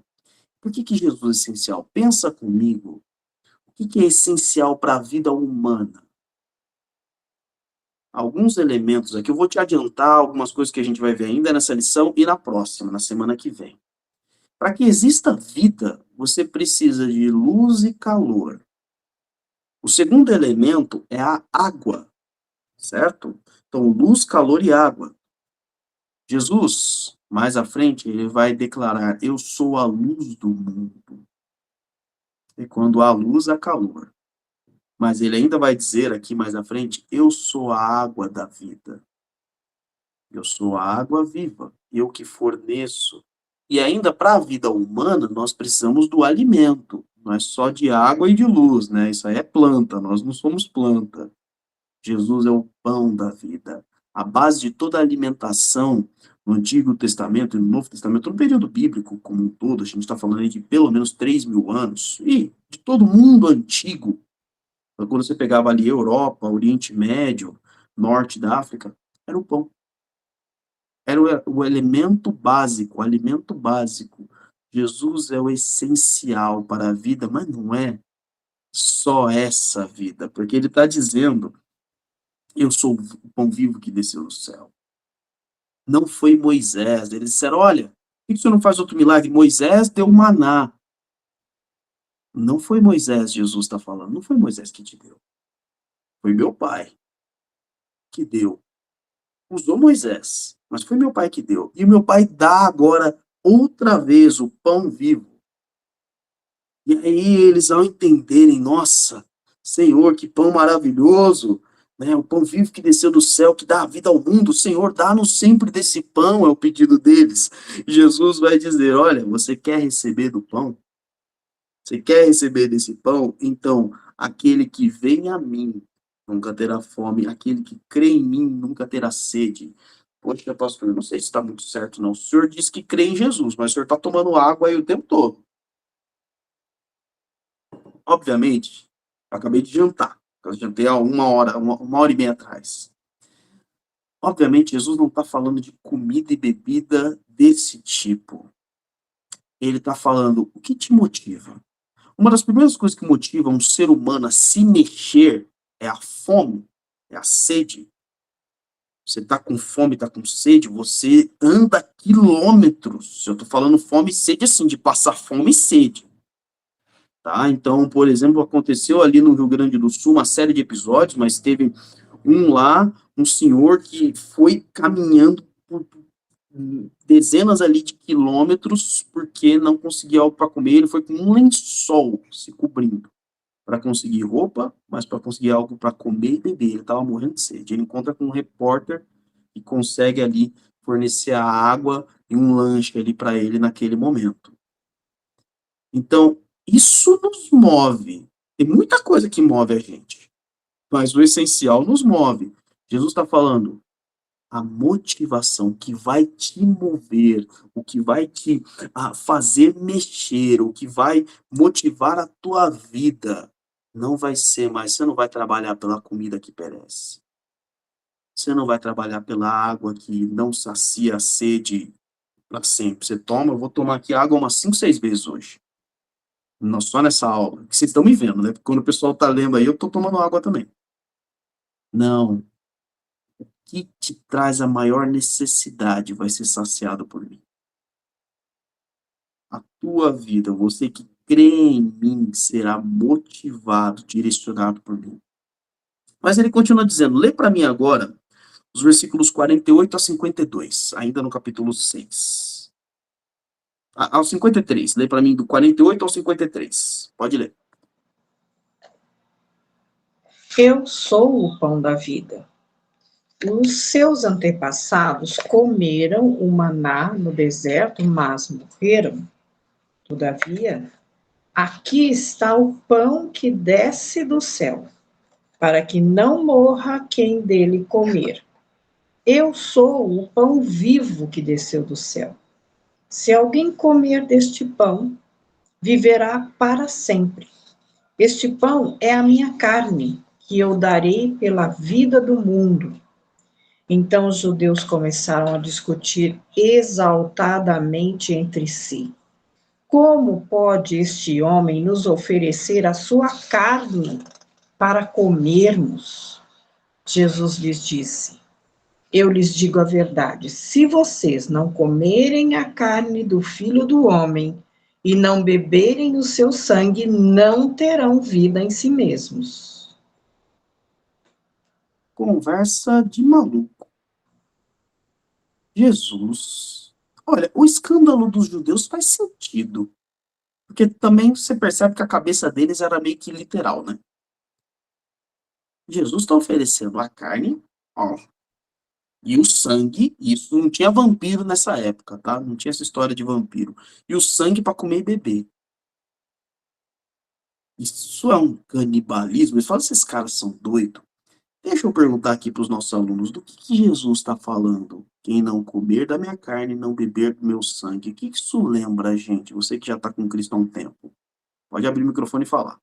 Por que Jesus é essencial? Pensa comigo. O que é essencial para a vida humana? Alguns elementos aqui, eu vou te adiantar algumas coisas que a gente vai ver ainda nessa lição e na próxima, na semana que vem. Para que exista vida, você precisa de luz e calor. O segundo elemento é a água, certo? Então, luz, calor e água. Jesus, mais à frente, ele vai declarar: Eu sou a luz do mundo. E quando há luz, há calor. Mas ele ainda vai dizer aqui mais à frente: Eu sou a água da vida. Eu sou a água viva, eu que forneço. E ainda para a vida humana, nós precisamos do alimento. Não é só de água e de luz, né? Isso aí é planta, nós não somos planta. Jesus é o pão da vida. A base de toda a alimentação no Antigo Testamento e no Novo Testamento, no período bíblico como um todo, a gente está falando aí de pelo menos 3.000 anos, e de todo mundo antigo. Quando você pegava ali Europa, Oriente Médio, Norte da África, era o pão. Era o elemento básico, o alimento básico. Jesus é o essencial para a vida, mas não é só essa vida, porque ele está dizendo: eu sou o pão vivo que desceu do céu. Não foi Moisés. Eles disseram: olha, por que você não faz outro milagre? Moisés deu maná. Não foi Moisés, Jesus está falando. Não foi Moisés que te deu. Foi meu pai que deu. Usou Moisés, mas foi meu pai que deu. E o meu pai dá agora outra vez o pão vivo. E aí eles, ao entenderem: nossa, Senhor, que pão maravilhoso, né? O pão vivo que desceu do céu, que dá a vida ao mundo, Senhor, dá-nos sempre desse pão, é o pedido deles. Jesus vai dizer: olha, você quer receber do pão? Você quer receber desse pão? Então, aquele que vem a mim nunca terá fome, aquele que crê em mim nunca terá sede. Poxa, pastor, eu não sei se está muito certo, não. O senhor disse que crê em Jesus, mas o senhor está tomando água aí o tempo todo. Obviamente, eu acabei de jantar. Eu jantei há uma hora e meia atrás. Obviamente, Jesus não está falando de comida e bebida desse tipo. Ele está falando, o que te motiva? Uma das primeiras coisas que motiva um ser humano a se mexer é a fome, é a sede. Você está com fome, está com sede, você anda quilômetros. Eu estou falando fome e sede assim, de passar fome e sede. Tá? Então, por exemplo, aconteceu ali no Rio Grande do Sul uma série de episódios, mas teve um lá, um senhor que foi caminhando por dezenas ali de quilômetros porque não conseguia algo para comer, ele foi com um lençol se cobrindo para conseguir roupa, mas para conseguir algo para comer e beber. Ele estava morrendo de sede. Ele encontra com um repórter e consegue ali fornecer a água e um lanche ali para ele naquele momento. Então, isso nos move. Tem muita coisa que move a gente, mas o essencial nos move. Jesus está falando, a motivação que vai te mover, o que vai te fazer mexer, o que vai motivar a tua vida, não vai ser mais, você não vai trabalhar pela comida que perece. Você não vai trabalhar pela água que não sacia a sede para sempre. Você toma, eu vou tomar aqui água umas 5, 6 vezes hoje. Não só nessa aula, que vocês estão me vendo, né? Porque quando o pessoal tá lendo aí, eu tô tomando água também. Não. O que te traz a maior necessidade vai ser saciado por mim. A tua vida, você que crê em mim, será motivado, direcionado por mim. Mas ele continua dizendo, lê para mim agora os versículos 48 a 52, ainda no capítulo 6. Ao 53, lê para mim do 48 ao 53. Pode ler. Eu sou o pão da vida. Os seus antepassados comeram o maná no deserto, mas morreram. Todavia, aqui está o pão que desce do céu, para que não morra quem dele comer. Eu sou o pão vivo que desceu do céu. Se alguém comer deste pão, viverá para sempre. Este pão é a minha carne, que eu darei pela vida do mundo. Então os judeus começaram a discutir exaltadamente entre si. Como pode este homem nos oferecer a sua carne para comermos? Jesus lhes disse, eu lhes digo a verdade, se vocês não comerem a carne do Filho do Homem e não beberem o seu sangue, não terão vida em si mesmos. Conversa de maluco. Jesus. Olha, o escândalo dos judeus faz sentido. Porque também você percebe que a cabeça deles era meio que literal, né? Jesus está oferecendo a carne, ó, e o sangue, isso não tinha vampiro nessa época, tá? Não tinha essa história de vampiro. E o sangue para comer e beber. Isso é um canibalismo? Eles falam, esses caras são doidos. Deixa eu perguntar aqui para os nossos alunos, do que Jesus está falando? Quem não comer da minha carne, não beber do meu sangue. O que isso lembra a gente? Você que já está com Cristo há um tempo. Pode abrir o microfone e falar.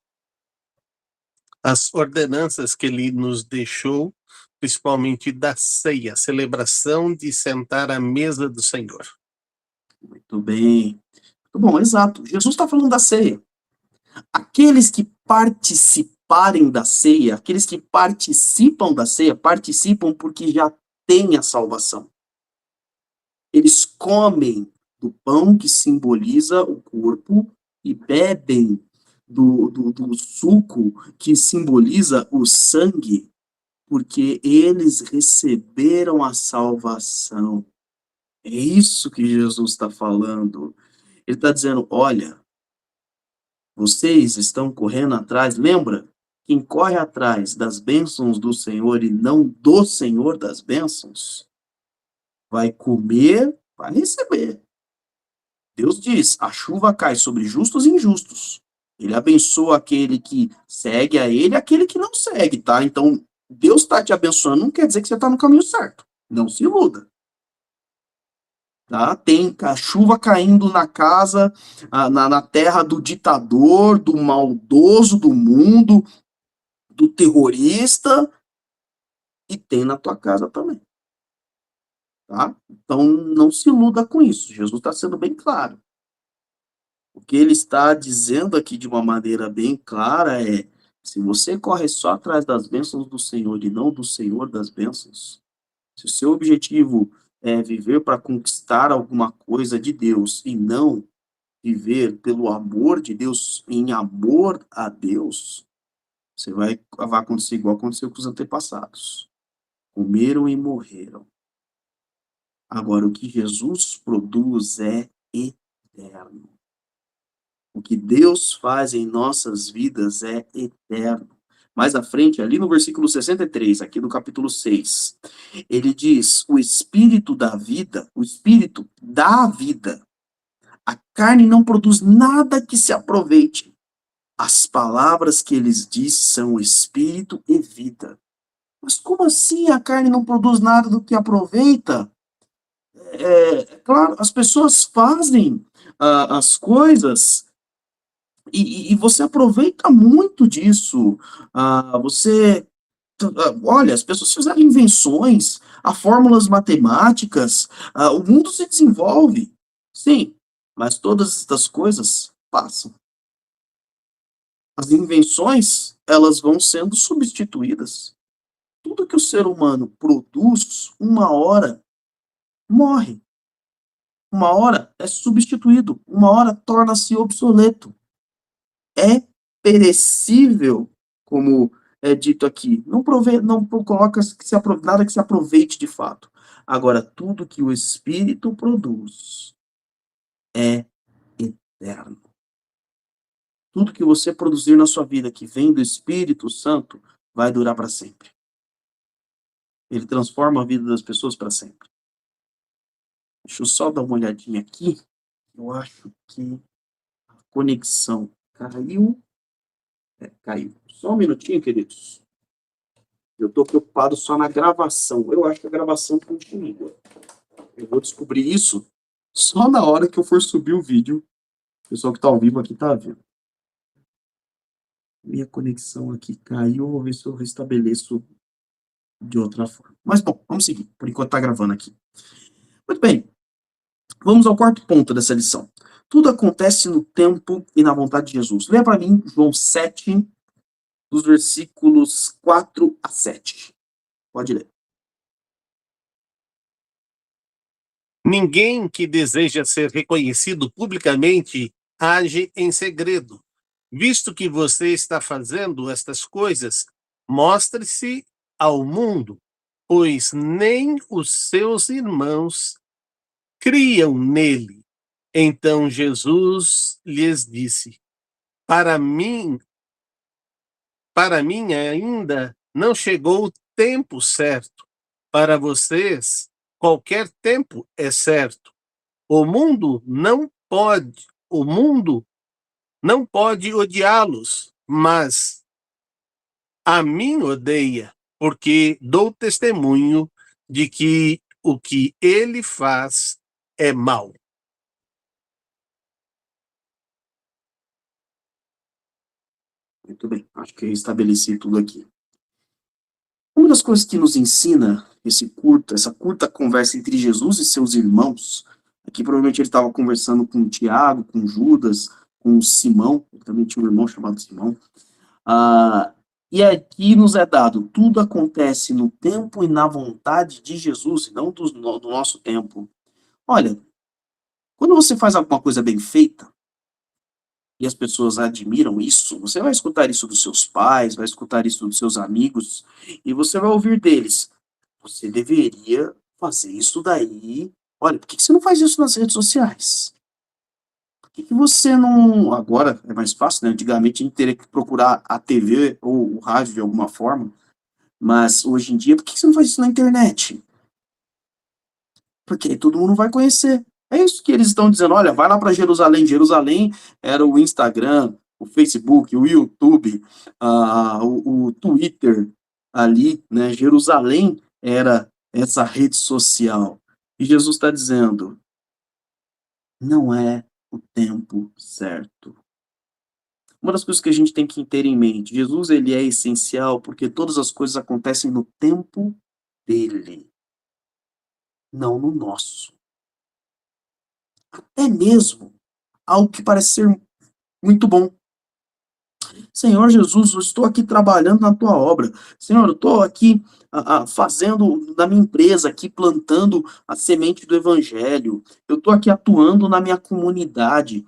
As ordenanças que ele nos deixou, principalmente da ceia, a celebração de sentar à mesa do Senhor. Muito bem. Muito bom, exato. Jesus está falando da ceia. Aqueles que participarem da ceia, aqueles que participam da ceia, participam porque já têm a salvação. Eles comem do pão que simboliza o corpo e bebem do suco que simboliza o sangue, porque eles receberam a salvação. É isso que Jesus está falando. Ele está dizendo, olha, vocês estão correndo atrás, lembra? Quem corre atrás das bênçãos do Senhor e não do Senhor das bênçãos, vai comer, vai receber. Deus diz, a chuva cai sobre justos e injustos. Ele abençoa aquele que segue a ele e aquele que não segue, tá? Então, Deus está te abençoando, não quer dizer que você está no caminho certo. Não se iluda. tá? Tem a chuva caindo na casa, na terra do ditador, do maldoso do mundo, do terrorista, e tem na tua casa também, tá? Então não se iluda com isso. Jesus está sendo bem claro. O que ele está dizendo aqui de uma maneira bem clara é: se você corre só atrás das bênçãos do Senhor e não do Senhor das bênçãos, se o seu objetivo é viver para conquistar alguma coisa de Deus e não viver pelo amor de Deus, em amor a Deus, vai acontecer igual aconteceu com os antepassados. Comeram e morreram. Agora, o que Jesus produz é eterno. O que Deus faz em nossas vidas é eterno. Mais à frente, ali no versículo 63, aqui do capítulo 6, ele diz: o espírito da vida, o espírito dá vida. A carne não produz nada que se aproveite. As palavras que eles dizem são espírito e vida. Mas como assim a carne não produz nada do que aproveita? Claro, as pessoas fazem as coisas e você aproveita muito disso. Olha, as pessoas fizeram invenções, há fórmulas matemáticas, o mundo se desenvolve. Sim, mas todas estas coisas passam. As invenções, elas vão sendo substituídas. Tudo que o ser humano produz, uma hora morre. Uma hora é substituído, uma hora torna-se obsoleto. É perecível, como é dito aqui. Não coloca nada que se aproveite de fato. Agora, tudo que o Espírito produz é eterno. Tudo que você produzir na sua vida que vem do Espírito Santo vai durar para sempre. Ele transforma a vida das pessoas para sempre. Deixa eu só dar uma olhadinha aqui. Eu acho que a conexão caiu. Caiu. Só um minutinho, queridos. Eu estou preocupado só na gravação. Eu acho que a gravação continua. Eu vou descobrir isso só na hora que eu for subir o vídeo. O pessoal que está ao vivo aqui está vendo. Minha conexão aqui caiu. Eu vou ver se eu restabeleço de outra forma. Mas, bom, vamos seguir. Por enquanto está gravando aqui. Muito bem. Vamos ao quarto ponto dessa lição. Tudo acontece no tempo e na vontade de Jesus. Leia para mim João 7, dos versículos 4 a 7. Pode ler. Ninguém que deseja ser reconhecido publicamente age em segredo. Visto que você está fazendo estas coisas, mostre-se ao mundo, pois nem os seus irmãos criam nele. Então Jesus lhes disse: Para mim ainda não chegou o tempo certo. Para vocês, qualquer tempo é certo. O mundo não pode odiá-los, mas a mim odeia, porque dou testemunho de que o que ele faz é mal. Muito bem, acho que eu estabeleci tudo aqui. Uma das coisas que nos ensina essa curta conversa entre Jesus e seus irmãos, aqui provavelmente ele estava conversando com Tiago, com Judas, com Simão, ele também tinha um irmão chamado Simão, e aqui nos é dado, tudo acontece no tempo e na vontade de Jesus, e não do nosso tempo. Olha, quando você faz alguma coisa bem feita, e as pessoas admiram isso, você vai escutar isso dos seus pais, vai escutar isso dos seus amigos, e você vai ouvir deles: você deveria fazer isso daí. Olha, por que você não faz isso nas redes sociais? Por que você não. Agora é mais fácil, né? Antigamente a gente teria que procurar a TV ou o rádio de alguma forma, mas hoje em dia, por que você não faz isso na internet? Porque aí todo mundo vai conhecer. É isso que eles estão dizendo. Olha, vai lá para Jerusalém. Jerusalém era o Instagram, o Facebook, o YouTube, o Twitter ali, né? Jerusalém era essa rede social. E Jesus está dizendo: não é o tempo certo. Uma das coisas que a gente tem que ter em mente, Jesus ele é essencial porque todas as coisas acontecem no tempo dele, não no nosso. É mesmo algo que parece ser muito bom. Senhor Jesus, eu estou aqui trabalhando na tua obra. Senhor, eu estou aqui fazendo na minha empresa, aqui plantando a semente do evangelho. Eu estou aqui atuando na minha comunidade.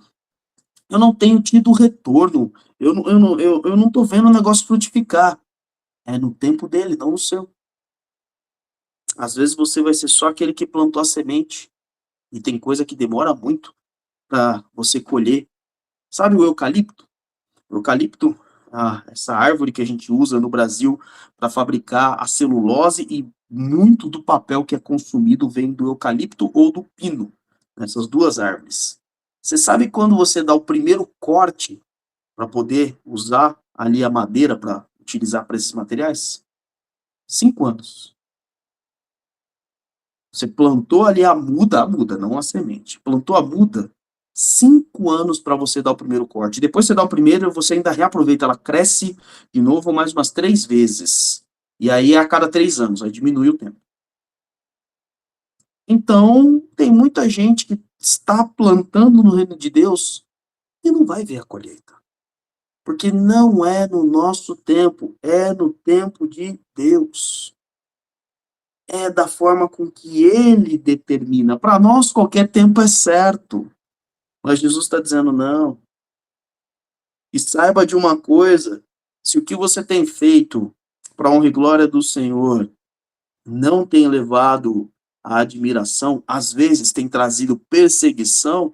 Eu não tenho tido retorno. Eu não estou vendo o negócio frutificar. É no tempo dele, não no seu. Às vezes você vai ser só aquele que plantou a semente. E tem coisa que demora muito para você colher. Sabe o eucalipto? O eucalipto, essa árvore que a gente usa no Brasil para fabricar a celulose e muito do papel que é consumido vem do eucalipto ou do pino, essas duas árvores. Você sabe quando você dá o primeiro corte para poder usar ali a madeira para utilizar para esses materiais? 5 anos. Você plantou ali a muda, não a semente. Plantou a muda, 5 anos para você dar o primeiro corte. Depois você dá o primeiro, você ainda reaproveita, ela cresce de novo mais umas 3 vezes. E aí é a cada 3 anos, aí diminui o tempo. Então, tem muita gente que está plantando no reino de Deus e não vai ver a colheita. Porque não é no nosso tempo, é no tempo de Deus. É da forma com que ele determina. Para nós, qualquer tempo é certo. Mas Jesus está dizendo não. E saiba de uma coisa: se o que você tem feito para a honra e glória do Senhor não tem levado à admiração, às vezes tem trazido perseguição,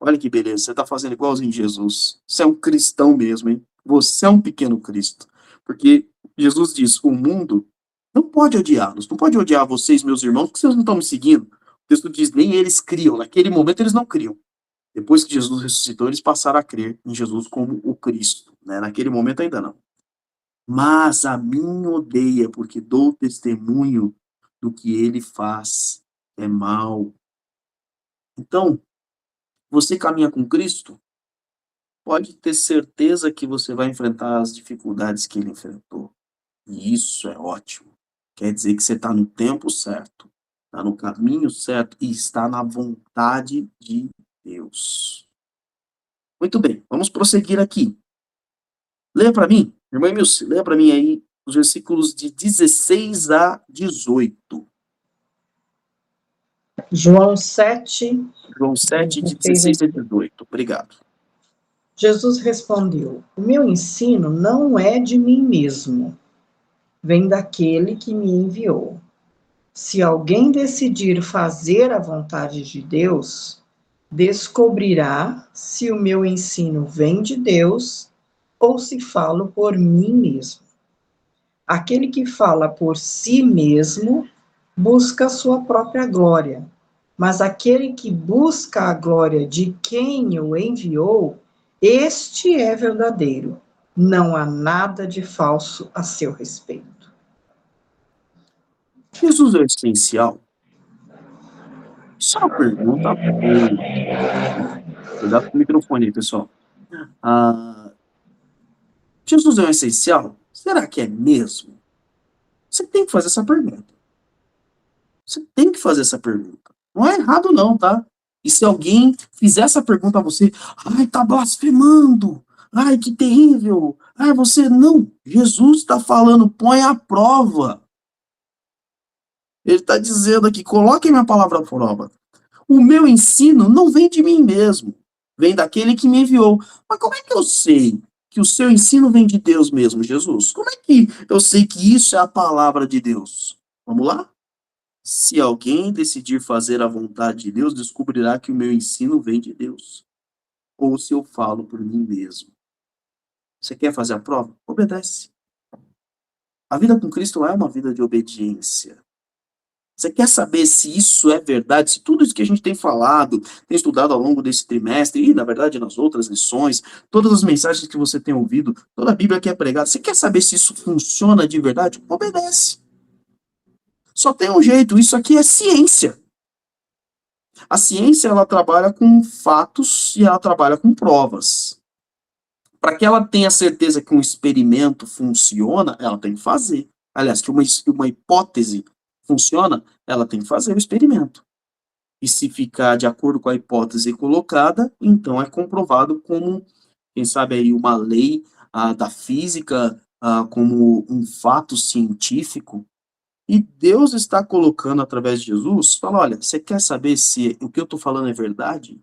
olha que beleza, você está fazendo igualzinho Jesus. Você é um cristão mesmo, hein? Você é um pequeno Cristo. Porque Jesus diz: o mundo não pode odiá-los, não pode odiar vocês, meus irmãos, porque vocês não estão me seguindo. O texto diz: nem eles criam. Naquele momento eles não criam. Depois que Jesus ressuscitou, eles passaram a crer em Jesus como o Cristo, né? Naquele momento ainda não. Mas a mim odeia, porque dou testemunho do que ele faz. É mal. Então, você caminha com Cristo, pode ter certeza que você vai enfrentar as dificuldades que ele enfrentou. E isso é ótimo. Quer dizer que você está no tempo certo, está no caminho certo e está na vontade de Deus. Muito bem, vamos prosseguir aqui. Leia para mim, irmã Emilce, leia para mim aí os versículos de 16 a 18. João 7, João 7, de 16 16 a 18. Obrigado. Jesus respondeu: o meu ensino não é de mim mesmo, vem daquele que me enviou. Se alguém decidir fazer a vontade de Deus, descobrirá se o meu ensino vem de Deus ou se falo por mim mesmo. Aquele que fala por si mesmo busca sua própria glória, mas aquele que busca a glória de quem o enviou, este é verdadeiro. Não há nada de falso a seu respeito. Jesus é o essencial? Isso é uma pergunta boa. Cuidado com o microfone aí, pessoal. Jesus é o essencial? Será que é mesmo? Você tem que fazer essa pergunta. Você tem que fazer essa pergunta. Não é errado não, tá? E se alguém fizer essa pergunta a você, ai, tá blasfemando, ai, que terrível, ai, você, não, Jesus está falando, põe à prova. Ele está dizendo aqui, coloque minha palavra à prova. O meu ensino não vem de mim mesmo, vem daquele que me enviou. Mas como é que eu sei que o seu ensino vem de Deus mesmo, Jesus? Como é que eu sei que isso é a palavra de Deus? Vamos lá? Se alguém decidir fazer a vontade de Deus, descobrirá que o meu ensino vem de Deus. Ou se eu falo por mim mesmo. Você quer fazer a prova? Obedece. A vida com Cristo é uma vida de obediência. Você quer saber se isso é verdade, se tudo isso que a gente tem falado, tem estudado ao longo desse trimestre, e na verdade nas outras lições, todas as mensagens que você tem ouvido, toda a Bíblia que é pregada, você quer saber se isso funciona de verdade? Obedece. Só tem um jeito, isso aqui é ciência. A ciência, ela trabalha com fatos e ela trabalha com provas. Para que ela tenha certeza que um experimento funciona, ela tem que fazer. Aliás, que uma hipótese funciona, ela tem que fazer o experimento. E se ficar de acordo com a hipótese colocada, então é comprovado como, quem sabe aí, uma lei da física, como um fato científico. E Deus está colocando através de Jesus, fala, olha, você quer saber se o que eu estou falando é verdade?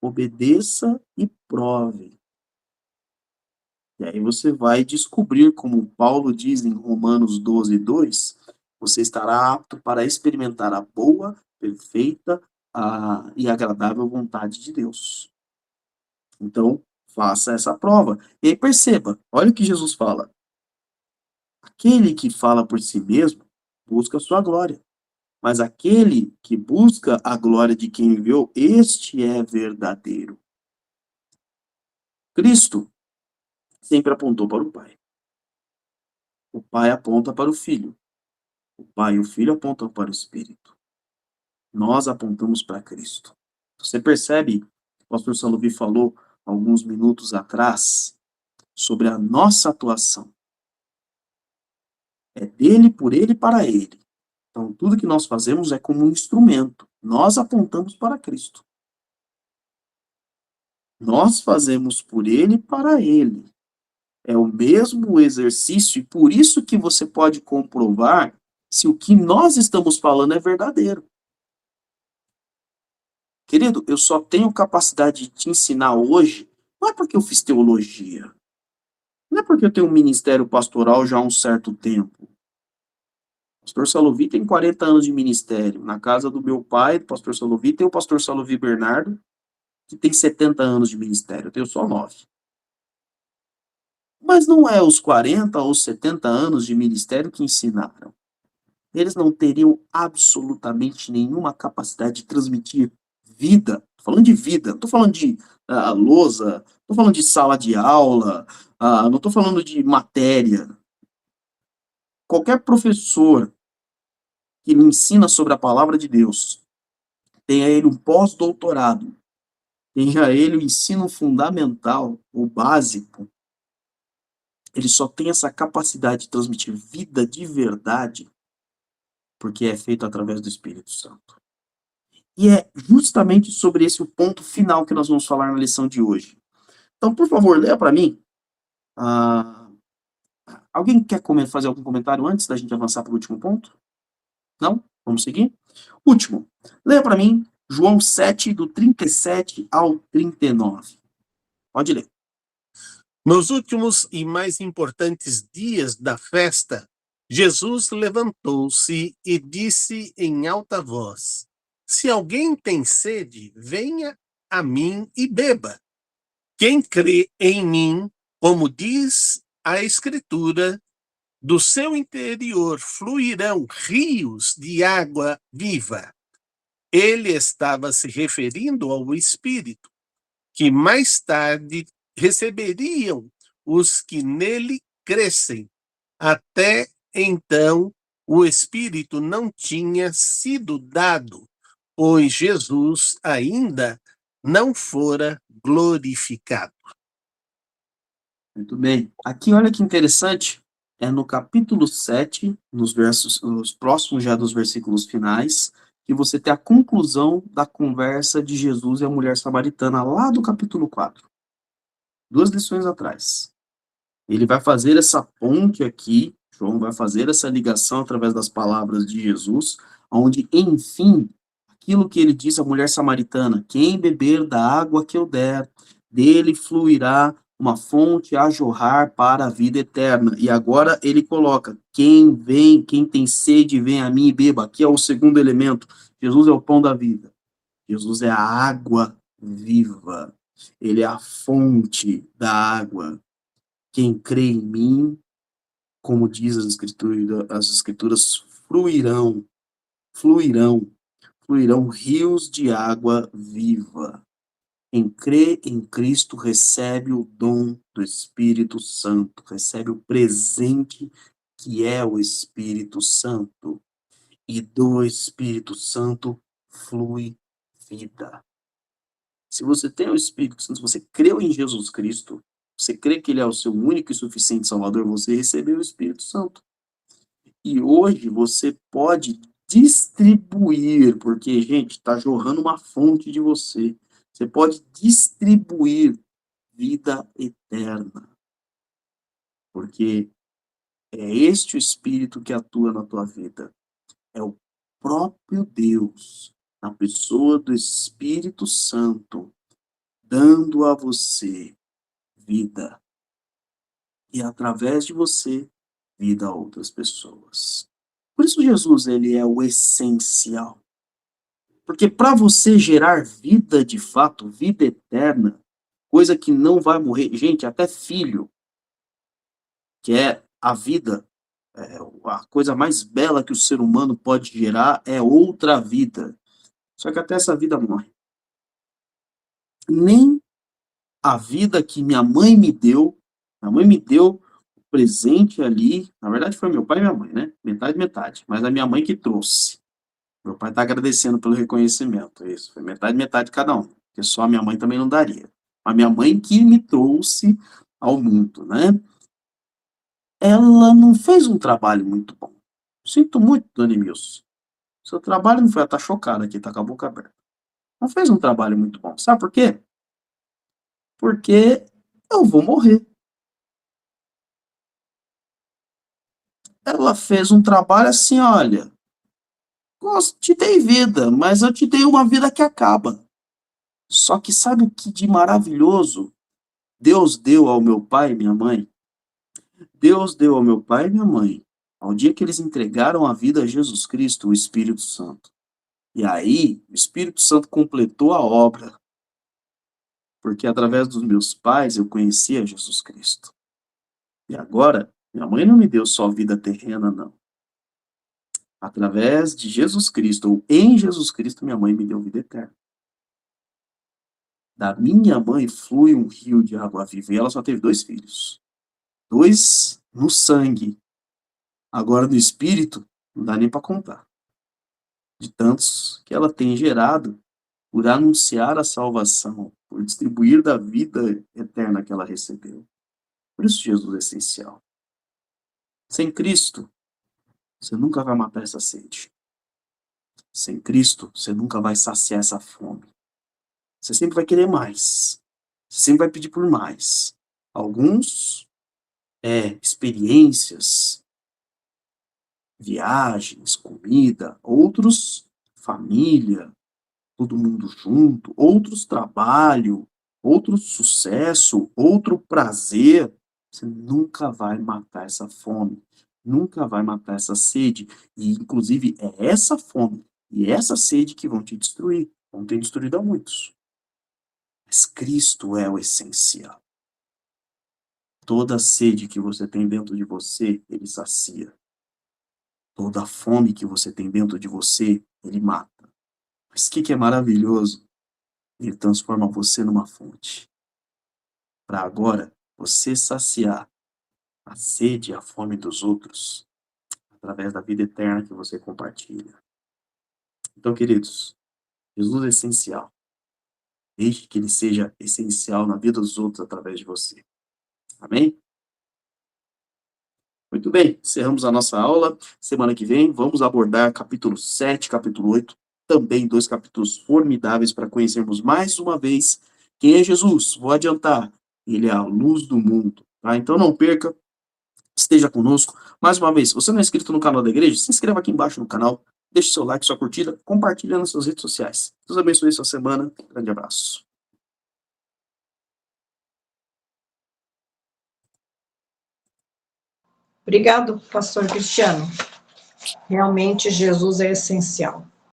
Obedeça e prove. E aí você vai descobrir, como Paulo diz em Romanos 12:2, você estará apto para experimentar a boa, perfeita e agradável vontade de Deus. Então, faça essa prova. E aí perceba, olha o que Jesus fala. Aquele que fala por si mesmo, busca a sua glória. Mas aquele que busca a glória de quem enviou, este é verdadeiro. Cristo sempre apontou para o Pai. O Pai aponta para o Filho. O Pai e o Filho apontam para o Espírito. Nós apontamos para Cristo. Você percebe, o pastor Salubi falou alguns minutos atrás, sobre a nossa atuação. É dele, por ele e para ele. Então, tudo que nós fazemos é como um instrumento. Nós apontamos para Cristo. Nós fazemos por ele e para ele. É o mesmo exercício e por isso que você pode comprovar se o que nós estamos falando é verdadeiro. Querido, eu só tenho capacidade de te ensinar hoje, não é porque eu fiz teologia, não é porque eu tenho um ministério pastoral já há um certo tempo. O pastor Salovi tem 40 anos de ministério. Na casa do meu pai, do pastor Salovi, tem o pastor Salovi Bernardo, que tem 70 anos de ministério. Eu tenho só 9. Mas não é os 40 ou 70 anos de ministério que ensinaram. Eles não teriam absolutamente nenhuma capacidade de transmitir vida. Tô falando de vida, não estou falando de lousa, estou falando de sala de aula, não estou falando de matéria. Qualquer professor que me ensina sobre a palavra de Deus, tenha ele um pós-doutorado, tenha ele o ensino fundamental, o básico, ele só tem essa capacidade de transmitir vida de verdade porque é feito através do Espírito Santo. E é justamente sobre esse o ponto final que nós vamos falar na lição de hoje. Então, por favor, leia para mim. ah, Alguém quer fazer algum comentário antes da gente avançar para o último ponto? Não? Vamos seguir? Último. Leia para mim João 7, do 37 ao 39. Pode ler. Nos últimos e mais importantes dias da festa, Jesus levantou-se e disse em alta voz: Se alguém tem sede, venha a mim e beba. Quem crê em mim, como diz a Escritura, do seu interior fluirão rios de água viva. Ele estava se referindo ao Espírito, que mais tarde receberiam os que nele crescem. Até então, o Espírito não tinha sido dado, pois Jesus ainda não fora glorificado. Muito bem. Aqui, olha que interessante. É no capítulo 7, nos próximos já dos versículos finais, que você tem a conclusão da conversa de Jesus e a mulher samaritana, lá do capítulo 4. 2 lições atrás. Ele vai fazer essa ponte aqui, João vai fazer essa ligação através das palavras de Jesus, onde, enfim, aquilo que ele diz à mulher samaritana, quem beber da água que eu der, dele fluirá uma fonte a jorrar para a vida eterna. E agora ele coloca, quem tem sede, vem a mim e beba. Aqui é o segundo elemento. Jesus é o pão da vida. Jesus é a água viva. Ele é a fonte da água. Quem crê em mim, como diz as escrituras fluirão rios de água viva. Quem crê em Cristo recebe o dom do Espírito Santo, recebe o presente que é o Espírito Santo. E do Espírito Santo flui vida. Se você tem o Espírito Santo, se você creu em Jesus Cristo, você crê que ele é o seu único e suficiente Salvador, você recebeu o Espírito Santo. E hoje você pode distribuir, porque, gente, está jorrando uma fonte de você. Você pode distribuir vida eterna. Porque é este o Espírito que atua na tua vida. É o próprio Deus, na pessoa do Espírito Santo, dando a você vida. E através de você, vida a outras pessoas. Por isso Jesus, ele é o essencial. Porque para você gerar vida de fato, vida eterna, coisa que não vai morrer, gente, até filho, que é a vida, a coisa mais bela que o ser humano pode gerar é outra vida. Só que até essa vida morre. Nem a vida que minha mãe me deu o presente ali, na verdade foi meu pai e minha mãe, né? Metade, metade, mas a minha mãe que trouxe. Meu pai está agradecendo pelo reconhecimento, isso, foi metade, metade cada um, porque só a minha mãe também não daria. A minha mãe que me trouxe ao mundo, né? Ela não fez um trabalho muito bom. Sinto muito, Dona Emilson. Seu trabalho não foi, ela tá chocada aqui, tá com a boca aberta. Não fez um trabalho muito bom. Sabe por quê? Porque eu vou morrer. Ela fez um trabalho assim, olha, te dei vida, mas eu te dei uma vida que acaba. Só que sabe o que de maravilhoso Deus deu ao meu pai e minha mãe? Deus deu ao meu pai e minha mãe, ao dia que eles entregaram a vida a Jesus Cristo, o Espírito Santo. E aí, o Espírito Santo completou a obra, porque através dos meus pais eu conhecia Jesus Cristo. E agora, minha mãe não me deu só vida terrena, não. Através de Jesus Cristo, ou em Jesus Cristo, minha mãe me deu vida eterna. Da minha mãe flui um rio de água viva, e ela só teve 2 filhos. 2 no sangue. Agora no espírito, não dá nem para contar. De tantos que ela tem gerado por anunciar a salvação, por distribuir da vida eterna que ela recebeu. Por isso Jesus é essencial. Sem Cristo, você nunca vai matar essa sede. Sem Cristo, você nunca vai saciar essa fome. Você sempre vai querer mais. Você sempre vai pedir por mais. Alguns, experiências, viagens, comida. Outros, família, todo mundo junto. Outros, trabalho. Outros, sucesso. Outro, prazer. Você nunca vai matar essa fome. Nunca vai matar essa sede. E, inclusive, é essa fome e essa sede que vão te destruir. Vão ter destruído a muitos. Mas Cristo é o essencial. Toda a sede que você tem dentro de você, ele sacia. Toda a fome que você tem dentro de você, ele mata. Mas o que é maravilhoso? Ele transforma você numa fonte. Para agora, você saciar a sede e a fome dos outros, através da vida eterna que você compartilha. Então, queridos, Jesus é essencial. Deixe que ele seja essencial na vida dos outros através de você. Amém? Muito bem, encerramos a nossa aula. Semana que vem vamos abordar capítulo 7, capítulo 8, também 2 capítulos formidáveis para conhecermos mais uma vez quem é Jesus. Vou adiantar, ele é a luz do mundo. Tá? Então não perca, esteja conosco. Mais uma vez, se você não é inscrito no canal da igreja, se inscreva aqui embaixo no canal, deixe seu like, sua curtida, compartilhe nas suas redes sociais. Deus abençoe sua semana. Grande abraço. Obrigado, pastor Cristiano. Realmente, Jesus é essencial.